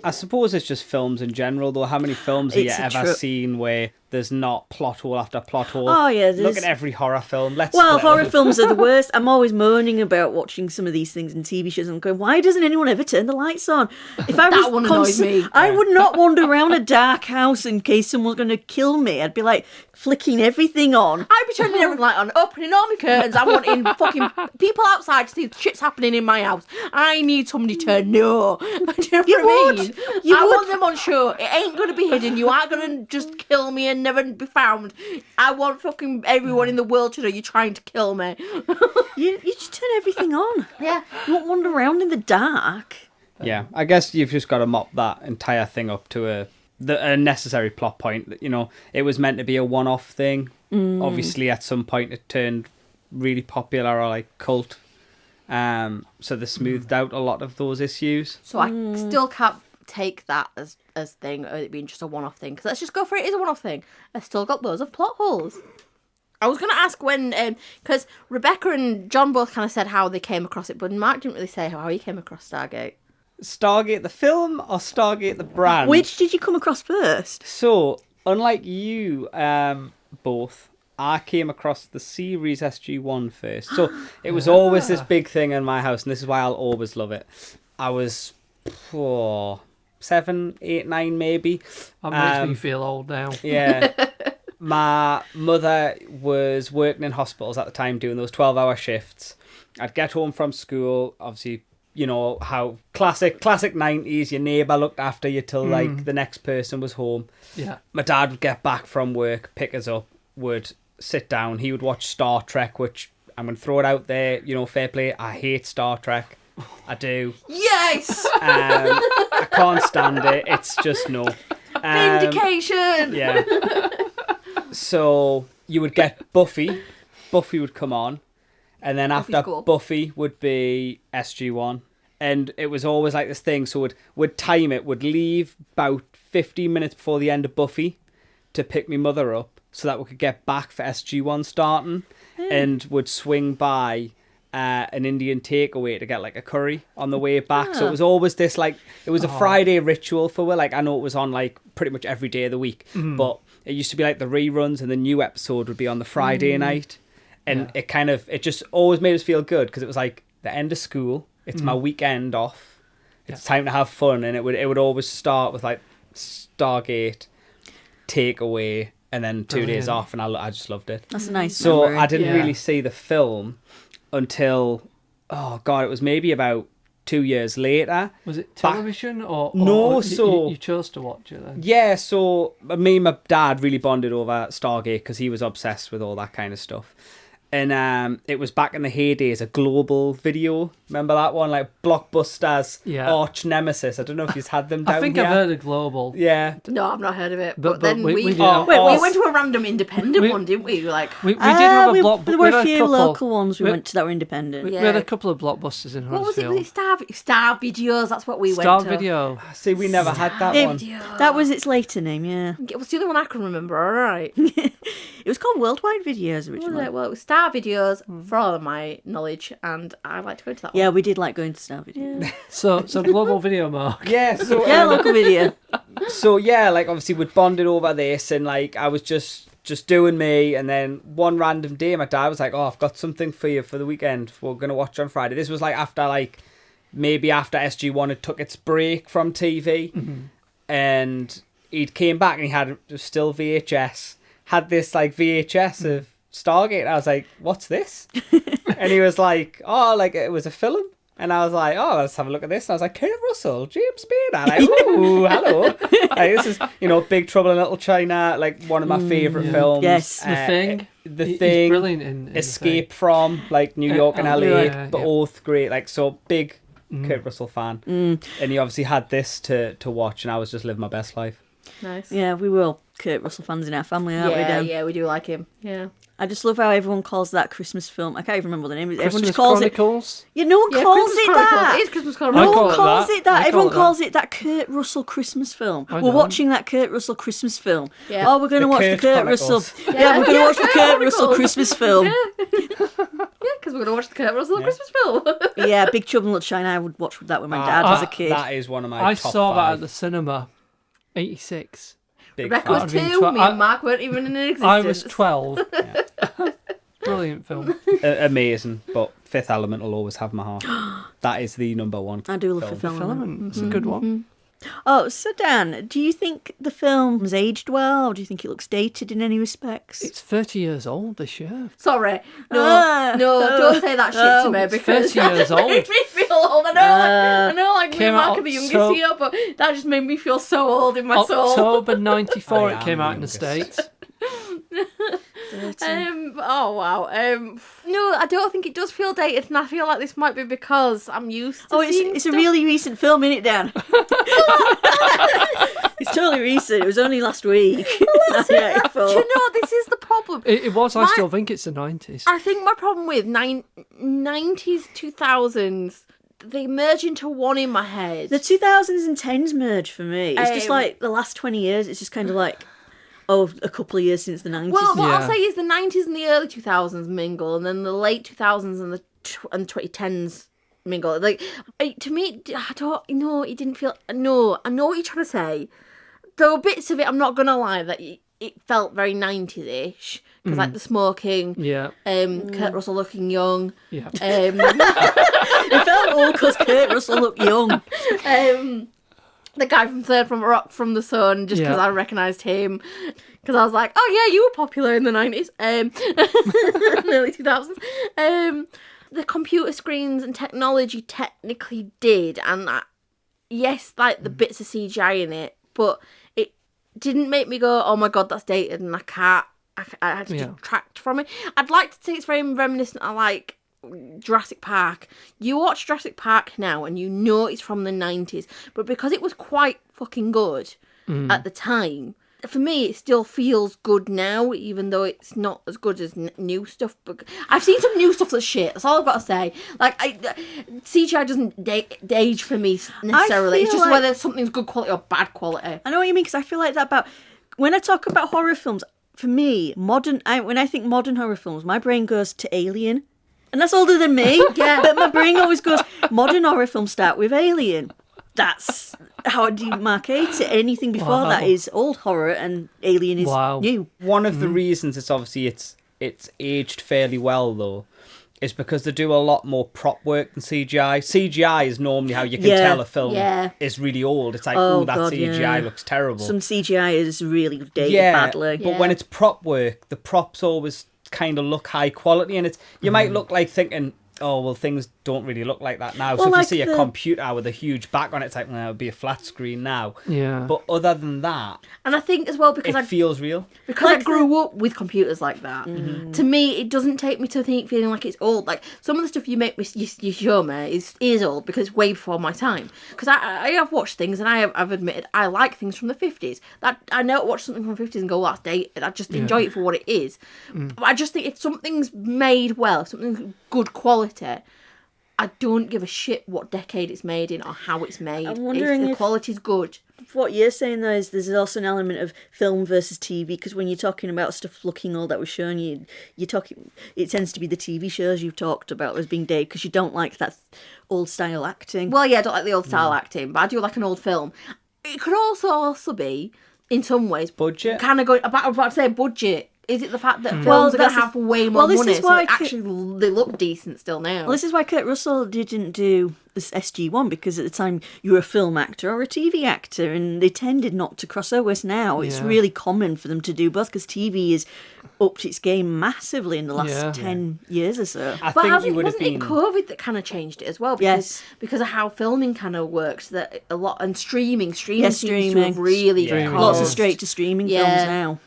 Speaker 4: I suppose it's just films in general, though. How many films have you ever seen where there's not plot hole after plot hole?
Speaker 2: Oh, yeah.
Speaker 4: Look at every horror film.
Speaker 2: Horror films are the worst. I'm always moaning about watching some of these things in TV shows and going, why doesn't anyone ever turn the lights on? If I
Speaker 3: that one annoys me.
Speaker 2: I would not wander around a dark house in case someone's going to kill me. I'd be like flicking everything on.
Speaker 3: I'd be turning every light on, opening all my curtains. I want in fucking people outside to see the shit's happening in my house. I need somebody to know. Do you know what I mean? I want them on show. It ain't going to be hidden. You aren't going to just kill me and never be found. I want fucking everyone in the world to know you're trying to kill me.
Speaker 2: You just turn everything on.
Speaker 3: Yeah.
Speaker 2: You won't wander around in the dark.
Speaker 4: Yeah, I guess you've just got to mop that entire thing up to a necessary plot point. You know, it was meant to be a one-off thing. Obviously, at some point, it turned really popular or like cult. So they smoothed out a lot of those issues.
Speaker 3: So I still can't take that as thing, or it being just a one-off thing, because let's just go for it as a one-off thing. I've still got loads of plot holes. I was going to ask when, because Rebecca and John both kind of said how they came across it, but Mark didn't really say how he came across Stargate.
Speaker 4: Stargate the film or Stargate the brand?
Speaker 2: Which did you come across first?
Speaker 4: So, unlike you both, I came across the series SG-1 first. So, it was always this big thing in my house, and this is why I'll always love it. I was 7, 8, 9 maybe.
Speaker 1: That makes me feel old now.
Speaker 4: Yeah. My mother was working in hospitals at the time doing those 12-hour shifts. I'd get home from school, obviously, you know how classic 90s. Your neighbour looked after you till like the next person was home.
Speaker 1: Yeah.
Speaker 4: My dad would get back from work, pick us up, would sit down. He would watch Star Trek, which I'm going to throw it out there, fair play. I hate Star Trek. I do.
Speaker 3: Yes!
Speaker 4: I can't stand it. It's just no.
Speaker 3: Vindication!
Speaker 4: Yeah. So you would get Buffy. Buffy would come on. And then after Buffy would be SG-1. And it was always like this thing. So would time it, would leave about 15 minutes before the end of Buffy to pick me mother up so that we could get back for SG-1 starting. And would swing by an Indian takeaway to get like a curry on the way back. So it was always this like, it was a Friday ritual for her. Like I know it was on like pretty much every day of the week. But it used to be like the reruns and the new episode would be on the Friday night. And it just always made us feel good because it was like the end of school. It's my weekend off. It's time to have fun. And it would always start with like Stargate, takeaway, and then 2 days off. And I just loved it.
Speaker 2: That's a nice
Speaker 4: memory.
Speaker 2: memory.
Speaker 4: I didn't really see the film until, it was maybe about 2 years later.
Speaker 1: Was it television or
Speaker 4: no?
Speaker 1: You chose to watch it then?
Speaker 4: Yeah, so me and my dad really bonded over Stargate because he was obsessed with all that kind of stuff. And it was back in the heydays of Global Video. Remember that one? Like Blockbuster's arch nemesis. I don't know if you've had them down
Speaker 1: I think
Speaker 4: here.
Speaker 1: I've heard of Global.
Speaker 4: Yeah.
Speaker 3: No, I've not heard of it. But then
Speaker 1: we
Speaker 3: we
Speaker 1: did
Speaker 3: went to a random independent one, didn't we? Like
Speaker 1: we did have a Blockbuster.
Speaker 2: There were a few local ones we went to that were independent.
Speaker 1: We had a couple of Blockbusters in Huddersfield.
Speaker 3: What was it? Was it Star Videos? That's what we went
Speaker 1: Star
Speaker 3: to.
Speaker 1: Video.
Speaker 4: See, we never had that one.
Speaker 2: That was its later name, yeah.
Speaker 3: It was the other one I can remember, alright.
Speaker 2: It was called Worldwide Videos originally.
Speaker 3: Well, it was Star Videos, for all of my knowledge, and I like to go to that one.
Speaker 2: Yeah, we did like going to Star Video.
Speaker 1: So Global Video, Mark.
Speaker 4: Yeah, so
Speaker 2: local video.
Speaker 4: So yeah, like obviously we'd bonded over this, and like I was just doing me, and then one random day my dad was like, "Oh, I've got something for you for the weekend. We're gonna watch on Friday." This was like maybe after SG-1 had took its break from TV, and he'd came back and he had still VHS. Had this like VHS of Stargate. I was like, "What's this?" And he was like, "Oh, like it was a film." And I was like, "Oh, let's have a look at this." And I was like, "Kurt Russell, James Spader." Like, ooh, hello. Like, this is, Big Trouble in Little China, like one of my favourite films.
Speaker 2: Yes.
Speaker 1: The Thing.
Speaker 4: The Thing.
Speaker 1: Brilliant in
Speaker 4: Escape from, like New York and LA, both great. Like, so big Kurt Russell fan. And he obviously had this to watch, and I was just living my best life.
Speaker 3: Nice.
Speaker 2: Yeah, we were all Kurt Russell fans in our family, aren't we, Dan?
Speaker 3: Yeah, we do like him. Yeah.
Speaker 2: I just love how everyone calls that Christmas film. I can't even remember the name. Everyone
Speaker 1: Christmas
Speaker 2: just calls
Speaker 1: Chronicles.
Speaker 2: it. Yeah, no one calls
Speaker 3: Christmas
Speaker 2: it
Speaker 3: Chronicles.
Speaker 2: that.
Speaker 3: It is Christmas Chronicles.
Speaker 2: No
Speaker 1: I call
Speaker 2: one
Speaker 1: it
Speaker 2: calls
Speaker 1: that.
Speaker 2: it that.
Speaker 1: I call
Speaker 2: Everyone
Speaker 1: it
Speaker 2: calls it that Kurt Russell Christmas film.
Speaker 1: I
Speaker 2: We're
Speaker 1: know.
Speaker 2: watching that Kurt Russell Christmas film.
Speaker 3: Yeah.
Speaker 2: Oh, we're going to watch the Kurt
Speaker 4: Chronicles.
Speaker 2: Russell. Yeah, we're going to watch the Kurt Russell Christmas film.
Speaker 3: Yeah, because we're going to watch the Kurt Russell Christmas film.
Speaker 2: Yeah, Big Trouble in Little China. I would watch that with my dad as a kid.
Speaker 4: That is one of my
Speaker 1: I
Speaker 4: top
Speaker 1: saw that
Speaker 4: 5.
Speaker 1: at the cinema, 86.
Speaker 4: Big
Speaker 3: Rebecca
Speaker 4: fan.
Speaker 3: was 2, me and Mark weren't even in existence.
Speaker 1: I was 12. Brilliant film.
Speaker 4: Amazing, but Fifth Element will always have my heart. That is the number one.
Speaker 2: I do love
Speaker 4: film.
Speaker 2: Fifth Element.
Speaker 1: It's a good one.
Speaker 2: Oh, so Dan, do you think the film's aged well, or do you think it looks dated in any respects?
Speaker 1: It's 30 years old this year.
Speaker 3: Sorry. No, don't say that shit to me because
Speaker 1: 30 years old.
Speaker 3: It made me feel old. I know, like me
Speaker 1: Came
Speaker 3: and Mark
Speaker 1: out
Speaker 3: are the youngest
Speaker 1: so-
Speaker 3: here, but that just made me feel so old in my soul.
Speaker 1: October 94
Speaker 4: I
Speaker 1: it came
Speaker 4: am
Speaker 1: out in the
Speaker 4: youngest.
Speaker 1: States.
Speaker 3: Oh wow. No, I don't think it does feel dated, and I feel like this might be because I'm used to seeing
Speaker 2: it's
Speaker 3: stuff.
Speaker 2: a really recent film, isn't it, Dan? It's totally recent. It was only last week.
Speaker 3: Do you know, this is the problem.
Speaker 1: It was, I still think it's the 90s.
Speaker 3: I think my problem with 90s, 2000s, they merge into one in my head.
Speaker 2: The 2000s and 10s merge for me. It's just like the last 20 years. It's just kind of like, a couple of years since the 90s.
Speaker 3: Well, what
Speaker 1: Yeah.
Speaker 3: I'll say is the 90s and the early 2000s mingle, and then the late 2000s and the 2010s mingle. Like, to me, I don't, it didn't feel, no, I know what you're trying to say. There were bits of it, I'm not going to lie, that it felt very 90s-ish. Because, like, the smoking,
Speaker 1: Yeah.
Speaker 3: Kurt Russell looking young.
Speaker 1: Yeah.
Speaker 2: It felt old because Kurt Russell looked young.
Speaker 3: The guy from Third from Rock from the Sun, just because
Speaker 1: Yeah.
Speaker 3: I recognised him. Because I was like, oh yeah, you were popular in the 90s. Early 2000s. the computer screens and technology technically did, and yes, like the bits of CGI in it, but it didn't make me go, oh my god, that's dated, and I had to detract from it. I'd like to say it's very reminiscent of like Jurassic Park. You watch Jurassic Park now and you know it's from the 90s, but because it was quite fucking good at the time, for me it still feels good now, even though it's not as good as new stuff. But I've seen some new stuff that's shit, that's all I've got to say. Like, CGI doesn't age for me necessarily. It's just like whether something's good quality or bad quality.
Speaker 2: I know what you mean, because I feel like that about when I talk about horror films. For me, when I think modern horror films, my brain goes to Alien. And that's older than me. Yeah. But my brain always goes, modern horror films start with Alien. That's how I demarcate it. Anything before that is old horror, and Alien is new.
Speaker 4: One of the reasons it's aged fairly well, though, is because they do a lot more prop work than CGI. CGI is normally how you can tell a film is really old. It's like, that CGI looks terrible.
Speaker 2: Some CGI is really dated badly.
Speaker 4: But when it's prop work, the props always kind of look high quality, and you might look like thinking, oh, well, things don't really look like that now. Well, so if you see a computer with a huge back on it, it's like, well, it would be a flat screen now.
Speaker 1: Yeah.
Speaker 4: But other than that...
Speaker 3: And I think as well, because
Speaker 4: it feels real.
Speaker 3: Because I grew up with computers like that, to me, it doesn't take me to feeling like it's old. Like, some of the stuff you show me is old because it's way before my time. Because I have watched things, and I've admitted I like things from the 50s. That I know watch something from the 50s and go, well, that's dated. I just enjoy it for what it is. But I just think if something's made well, something's good quality, I don't give a shit what decade it's made in or how it's made.
Speaker 2: I'm wondering
Speaker 3: if the quality's good.
Speaker 2: What you're saying, though, is there's also an element of film versus TV, because when you're talking about stuff looking old that was shown you, it tends to be the TV shows you've talked about as being dated, because you don't like that old-style acting.
Speaker 3: Well, yeah, I don't like the old-style acting, but I do like an old film. It could also be, in some ways...
Speaker 4: Budget?
Speaker 3: Kind of going... I was about to say budget. Is it the fact that films are going to have way more money, so actually they look decent still now?
Speaker 2: Well, this is why Kurt Russell didn't do this SG-1, because at the time you were a film actor or a TV actor, and they tended not to cross over. Now it's really common for them to do both, because TV has upped its game massively in the last 10 years or so.
Speaker 3: Wasn't it COVID that kind of changed it as well? Because of how filming kind of works, that a lot, and streaming seems to have really caused...
Speaker 2: Lots of straight-to-streaming films now.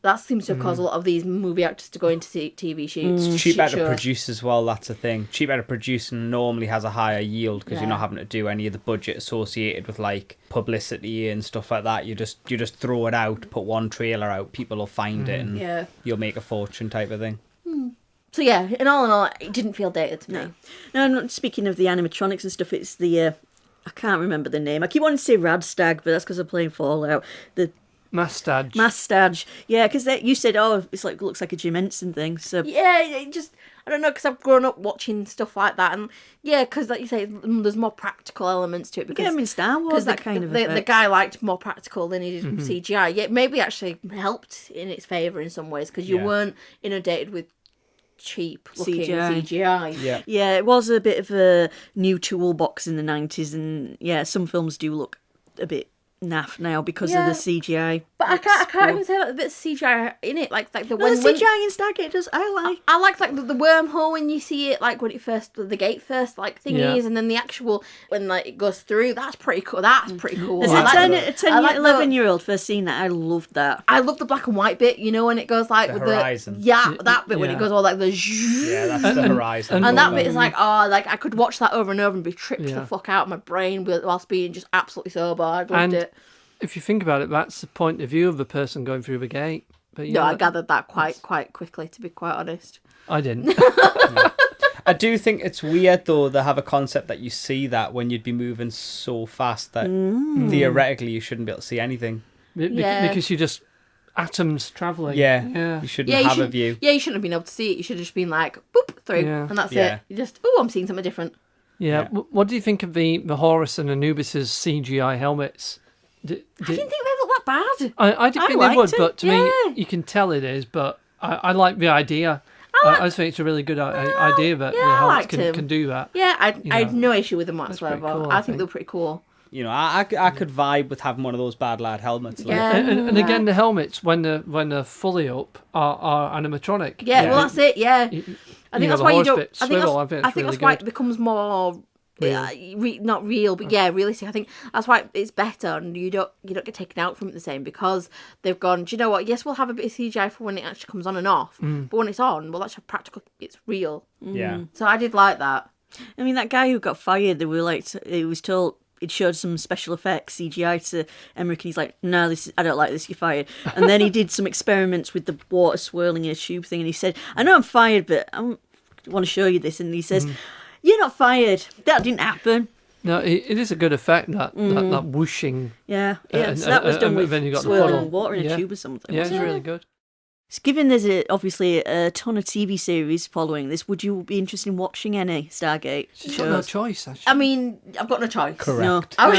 Speaker 3: That seems to have caused a lot of these movie actors to go into TV shoots.
Speaker 4: It's cheaper to produce as well, that's the thing. Cheaper to produce normally has a higher yield, because you're not having to do any of the budget associated with like publicity and stuff like that. You just throw it out, put one trailer out, people will find it, and you'll make a fortune type of thing.
Speaker 3: So yeah, in all, it didn't feel dated to me.
Speaker 2: No, I'm not speaking of the animatronics and stuff. It's the I can't remember the name. I keep wanting to say Radstag, but that's because I'm playing Fallout. The Mastage. Yeah, because you said, it's like looks like a Jim Henson thing. So
Speaker 3: yeah, it just, I don't know, because I've grown up watching stuff like that, and because like you say, there's more practical elements to it. Because
Speaker 2: in Star Wars, that kind of
Speaker 3: the guy liked more practical than he did CGI. Yeah, maybe actually helped in its favour in some ways, because you weren't inundated with cheap looking CGI.
Speaker 2: Yeah, it was a bit of a new toolbox in the 90s, and some films do look a bit naff now because of the CGI.
Speaker 3: But I can't even say like the bits of CGI in it, like the
Speaker 2: CGI in Stargate does.
Speaker 3: I like the wormhole when you see it, like when the gate first like thing is, and then the actual when like it goes through. That's pretty cool. As a
Speaker 2: 11-year-old first seen that, I loved that.
Speaker 3: I love the black and white bit, when it goes like
Speaker 4: the
Speaker 3: with
Speaker 4: horizon.
Speaker 3: That bit when it goes all like the
Speaker 4: that's the horizon.
Speaker 3: And that bit is like like I could watch that over and over and be tripped the fuck out of my brain whilst being just absolutely sober. I loved it.
Speaker 1: If you think about it, that's the point of view of the person going through the gate. But
Speaker 3: I gathered that quite quickly, to be quite honest.
Speaker 1: I didn't.
Speaker 4: I do think it's weird, though, they have a concept that you see that when you'd be moving so fast that theoretically you shouldn't be able to see anything.
Speaker 1: Because you're just atoms travelling.
Speaker 4: Yeah. You shouldn't have a view.
Speaker 3: Yeah, you shouldn't have been able to see it. You should have just been like, boop, through, and that's it. You just, I'm seeing something different.
Speaker 1: Yeah. What do you think of the Horus and Anubis's CGI helmets?
Speaker 3: I didn't think they looked that bad.
Speaker 1: I didn't think they would, but to me, you can tell it is. But I like the idea. I just think it's a really good idea that the helmets can do that.
Speaker 3: Yeah, I had no issue with them whatsoever. Cool, I think they were pretty cool.
Speaker 4: I could vibe with having one of those bad lad helmets. Like.
Speaker 1: Yeah. And again, the helmets, when they're fully up, are animatronic.
Speaker 3: Yeah, well, that's it, yeah. I think that's why you don't. I think that's why it becomes more not real, but realistic. I think that's why it's better, and you don't get taken out from it the same, because they've gone, do you know what? Yes, we'll have a bit of CGI for when it actually comes on and off, but when it's on, well, that's practical. It's real.
Speaker 4: Yeah.
Speaker 3: So I did like that.
Speaker 2: I mean, that guy who got fired, they were like, he was told. It showed some special effects, CGI to Emmerich, and he's like, no, I don't like this, you're fired. And then he did some experiments with the water swirling in a tube thing, and he said, I know I'm fired, but I want to show you this. And he says, you're not fired. That didn't happen.
Speaker 1: No, it is a good effect, that whooshing.
Speaker 2: Yeah, so that was done with swirling water in a tube or something.
Speaker 1: Yeah, it's really good.
Speaker 2: Given there's obviously a ton of TV series following this, would you be interested in watching any Stargate shows?
Speaker 1: She's got no choice, actually.
Speaker 3: I mean, I've got no choice.
Speaker 4: Correct.
Speaker 2: No.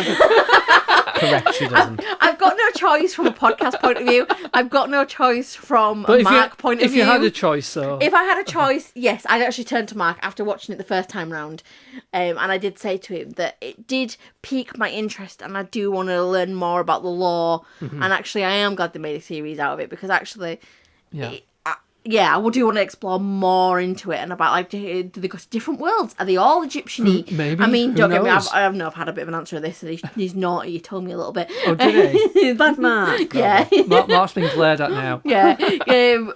Speaker 4: Correct, she doesn't.
Speaker 3: I've got no choice from a podcast point of view. I've got no choice from a Mark point of view.
Speaker 1: If you had a choice, though.
Speaker 3: If I had a choice, yes, I'd actually turn to Mark after watching it the first time round. And I did say to him that it did pique my interest, and I do want to learn more about the lore. And actually, I am glad they made a series out of it, because actually... I do want to explore more into it, and about, like, do they go to different worlds? Are they all Egyptian-y?
Speaker 1: Maybe.
Speaker 3: I mean, don't get me,
Speaker 1: knows?
Speaker 3: I've had a bit of an answer to this, and he's naughty, he told me a little bit.
Speaker 1: Oh, did he?
Speaker 2: Bad Mark.
Speaker 3: Yeah.
Speaker 1: Mark's been glared at now.
Speaker 3: Yeah.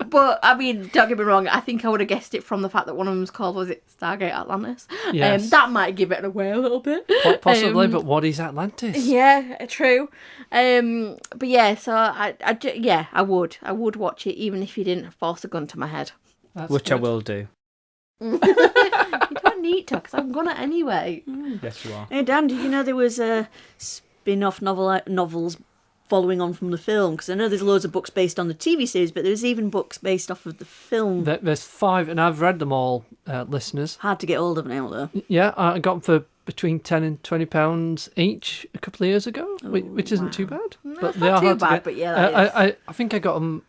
Speaker 3: But, I mean, don't get me wrong, I think I would have guessed it from the fact that one of them was called, was it Stargate Atlantis?
Speaker 1: Yes.
Speaker 3: That might give it away a little bit.
Speaker 1: Possibly, but what is Atlantis?
Speaker 3: Yeah, true. But yeah, so I would watch it, even if you didn't force a gun to my head.
Speaker 4: Which good. I will do.
Speaker 3: You don't need to, because I'm gonna anyway.
Speaker 4: Yes, you are.
Speaker 2: Hey, Dan, did you know there was a spin-off novels following on from the film? Because I know there's loads of books based on the TV series, but there's even books based off of the film.
Speaker 1: There's 5, and I've read them all, listeners.
Speaker 2: Hard to get hold of now, though.
Speaker 1: Yeah, I got them for between £10 and £20 each a couple of years ago, which isn't too bad.
Speaker 3: No,
Speaker 1: but
Speaker 3: it's
Speaker 1: they
Speaker 3: not
Speaker 1: are
Speaker 3: too
Speaker 1: hard
Speaker 3: bad,
Speaker 1: to get.
Speaker 3: but yeah,
Speaker 1: I think I got them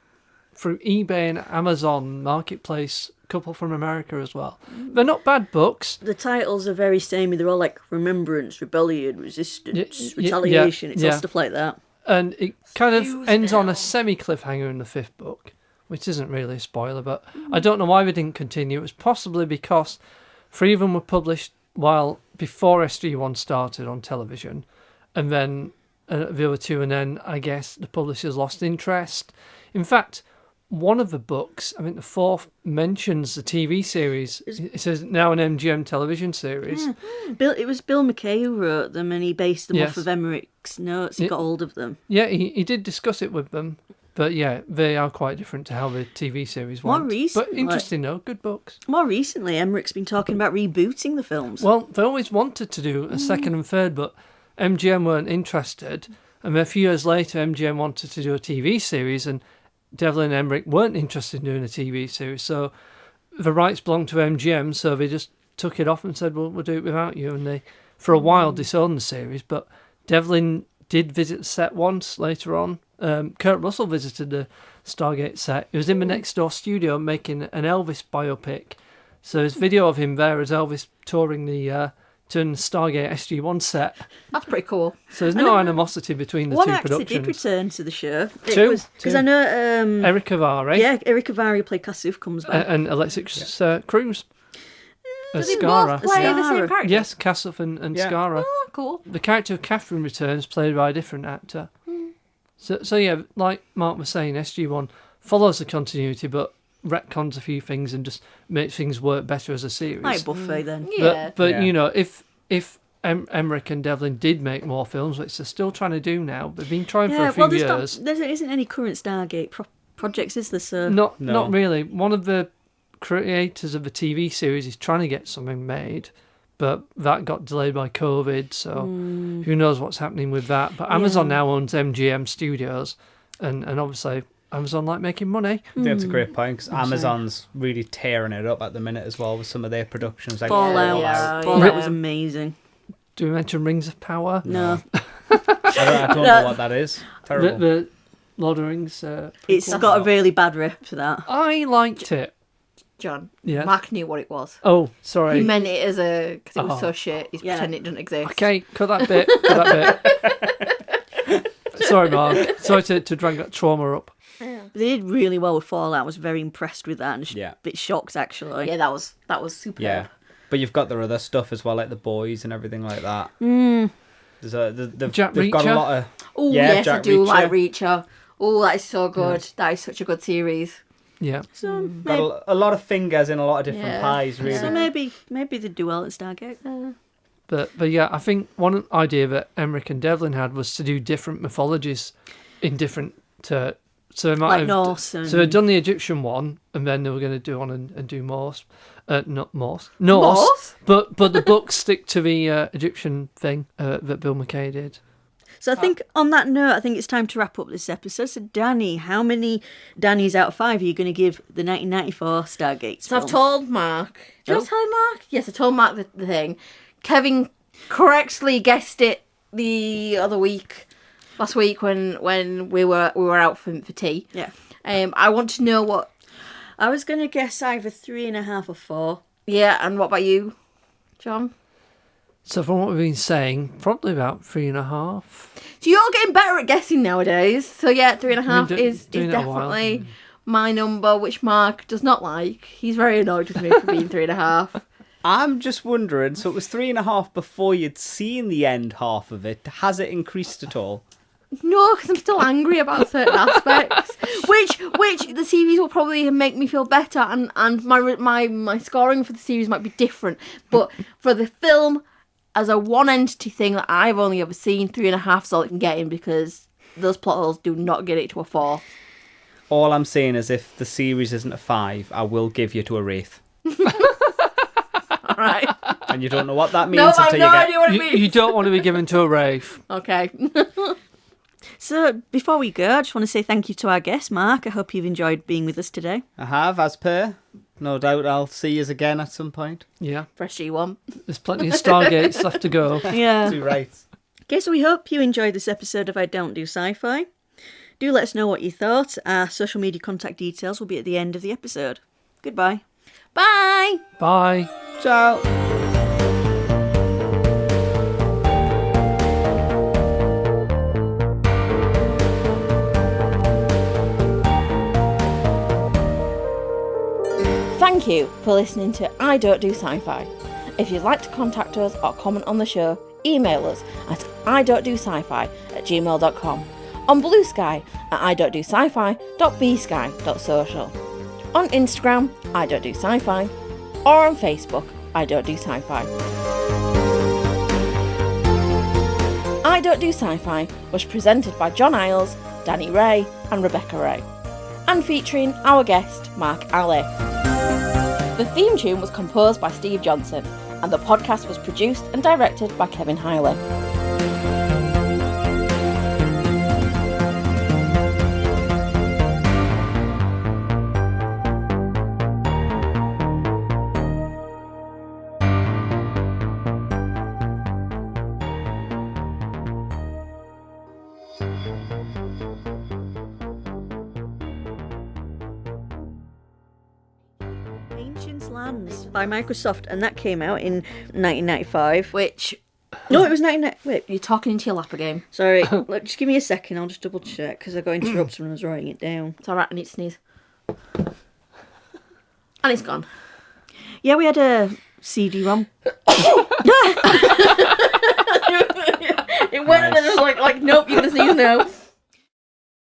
Speaker 1: through eBay and Amazon Marketplace, a couple from America as well. They're not bad books.
Speaker 2: The titles are very samey. They're all like Remembrance, Rebellion, Resistance, Retaliation. It's all stuff like that. And
Speaker 1: it kind of ends on a semi-cliffhanger in the 5th book, which isn't really a spoiler, but I don't know why they didn't continue. It was possibly because 3 of them were published before SG-1 started on television, and then the other 2, and then I guess the publishers lost interest. In fact, one of the books, I think the 4th, mentions the TV series. It says now an MGM television series.
Speaker 2: Yeah. It was Bill McKay who wrote them, and he based them off of Emmerich's notes. He got hold of them.
Speaker 1: Yeah, he did discuss it with them. But yeah, they are quite different to how the TV series went.
Speaker 2: More recently,
Speaker 1: but interesting though, good books.
Speaker 2: More recently, Emmerich's been talking about rebooting the films.
Speaker 1: Well, they always wanted to do a 2nd and 3rd, but MGM weren't interested. And then a few years later, MGM wanted to do a TV series, and Devlin and Emmerich weren't interested in doing a TV series, so the rights belonged to MGM, so they just took it off and said, well, we'll do it without you. And they, for a while, disowned the series, but Devlin did visit the set once later on. Kurt Russell visited the Stargate set. He was in the next door studio making an Elvis biopic. So there's video of him there as Elvis touring the Stargate SG-1 set.
Speaker 3: That's pretty cool.
Speaker 1: So there's no animosity between the two productions.
Speaker 2: One actor did return to the show.
Speaker 1: Two.
Speaker 2: Because I know...
Speaker 1: Eric Avari.
Speaker 2: Yeah, Eric Avari, who played Kasuf, comes back.
Speaker 1: And Alexis Cruz.
Speaker 3: Does he both play the same character?
Speaker 1: Yes, Kasuf and Skara.
Speaker 3: Oh, cool.
Speaker 1: The character of Catherine returns, played by a different actor. So yeah, like Mark was saying, SG-1 follows the continuity, but retcons a few things and just makes things work better as a series.
Speaker 2: Like Buffy, then.
Speaker 1: But you know, if Emmerich and Devlin did make more films, which they're still trying to do now, they've been trying for a few years.
Speaker 2: There isn't any current Stargate projects, is there, sir?
Speaker 1: Not really. One of the creators of the TV series is trying to get something made, but that got delayed by COVID, so who knows what's happening with that. But Amazon now owns MGM Studios, and obviously Amazon like making money.
Speaker 4: That's a great point, because Amazon's really tearing it up at the minute as well with some of their productions. Like
Speaker 2: Fallout was amazing.
Speaker 1: Do we mention Rings of Power?
Speaker 2: No.
Speaker 4: I don't know what that is. Terrible.
Speaker 1: The Lord of the Rings.
Speaker 2: It's got a really bad rep for that.
Speaker 1: I liked it.
Speaker 3: John,
Speaker 1: yes.
Speaker 3: Mark knew what it was.
Speaker 1: Oh, sorry.
Speaker 3: He meant it as because it was so shit. He's pretending it doesn't exist.
Speaker 1: Okay, cut that bit. Sorry, Mark. Sorry to drag that trauma up.
Speaker 3: Yeah.
Speaker 2: They did really well with Fallout. I was very impressed with that and
Speaker 8: Yeah.
Speaker 2: a bit shocked, actually.
Speaker 3: Yeah, that was superb.
Speaker 8: Yeah. But you've got their other stuff as well, like the boys and everything like that. They've
Speaker 1: Jack
Speaker 8: got a
Speaker 1: Reacher?
Speaker 8: lot of...
Speaker 3: Oh,
Speaker 8: Yeah,
Speaker 3: yes, I
Speaker 8: Jack
Speaker 3: do
Speaker 8: Reacher.
Speaker 3: like Reacher. Oh, that is so good. That is such a good series.
Speaker 1: Yeah.
Speaker 2: So,
Speaker 8: Got a lot of fingers in a lot of different pies, really.
Speaker 2: so maybe they do well at Stargate.
Speaker 1: But yeah, I think one idea that Emmerich and Devlin had was to do different mythologies in different... so they might
Speaker 2: Like
Speaker 1: have...
Speaker 2: Norse and...
Speaker 1: So they'd done the Egyptian one, and then they were going to do on and do Morse. Not Morse. Norse. But the books stick to the Egyptian thing that Bill McKay did.
Speaker 2: So I think on that note, I think it's time to wrap up this episode. So Dani, how many Dannies out of 5 are you going to give the 1994 Stargate
Speaker 3: So
Speaker 2: film?
Speaker 3: I've told Mark. Did I tell Mark? Yes, I told Mark the thing. Kevin correctly guessed it the other week, last week when we were out for tea.
Speaker 2: Yeah.
Speaker 3: I want to know what.
Speaker 2: I was going to guess either 3.5 or 4.
Speaker 3: Yeah, and what about you, John?
Speaker 1: So from what we've been saying, probably about 3.5.
Speaker 3: So you're getting better at guessing nowadays. So yeah, 3.5
Speaker 1: Been
Speaker 3: is
Speaker 1: doing it a while.
Speaker 3: definitely my number, which Mark does not like. He's very annoyed with me for being 3.5.
Speaker 8: I'm just wondering, so it was 3.5 before you'd seen the end half of it. Has it increased at all?
Speaker 3: No, because I'm still angry about certain aspects, which the series will probably make me feel better, and my scoring for the series might be different. But for the film, as a one entity thing that I've only ever seen, 3.5 is all it can get in, because those plot holes do not get it to a 4.
Speaker 8: All I'm saying is if the series isn't a 5, I will give you to a Wraith.
Speaker 3: All right.
Speaker 8: And you don't know what that means
Speaker 3: No, I have
Speaker 8: until
Speaker 3: no
Speaker 8: you get...
Speaker 3: idea what it means.
Speaker 1: You don't want to be given to a Wraith.
Speaker 3: Okay.
Speaker 2: So before we go, I just want to say thank you to our guest, Mark. I hope you've enjoyed being with us today.
Speaker 8: I have, as per. No doubt I'll see you again at some point.
Speaker 1: Yeah.
Speaker 3: Fresh G1.
Speaker 1: There's plenty of Stargates left to go.
Speaker 2: Yeah.
Speaker 8: Too right.
Speaker 2: Okay, so we hope you enjoyed this episode of I Don't Do Sci-Fi. Do let us know what you thought. Our social media contact details will be at the end of the episode. Goodbye.
Speaker 3: Bye.
Speaker 1: Bye.
Speaker 8: Ciao.
Speaker 3: Thank you for listening to I Don't Do Sci-Fi. If you'd like to contact us or comment on the show, email us at idontdoscifi@gmail.com, on Blue Sky at idontdoscifi.bsky.social, on Instagram, I Don't Do Sci-Fi, or on Facebook, I Don't Do Sci-Fi. I Don't Do Sci-Fi was presented by John Isles, Dani Wray and Rebecca Wray, and featuring our guest, Mark Alley. The theme tune was composed by Steve Johnson, and the podcast was produced and directed by Kevin Hiley.
Speaker 2: Ancient Lands by Microsoft, and that came out in 1995.
Speaker 3: Which,
Speaker 2: No, it was 1990. Wait,
Speaker 3: you're talking into your lap again.
Speaker 2: sorry. Look, just give me a second. I'll just double check because I got interrupted when I was writing it down.
Speaker 3: It's alright, I need to sneeze. And it's gone.
Speaker 2: Yeah, we had a CD-ROM.
Speaker 3: It went and then it was like, nope, you're going to sneeze now.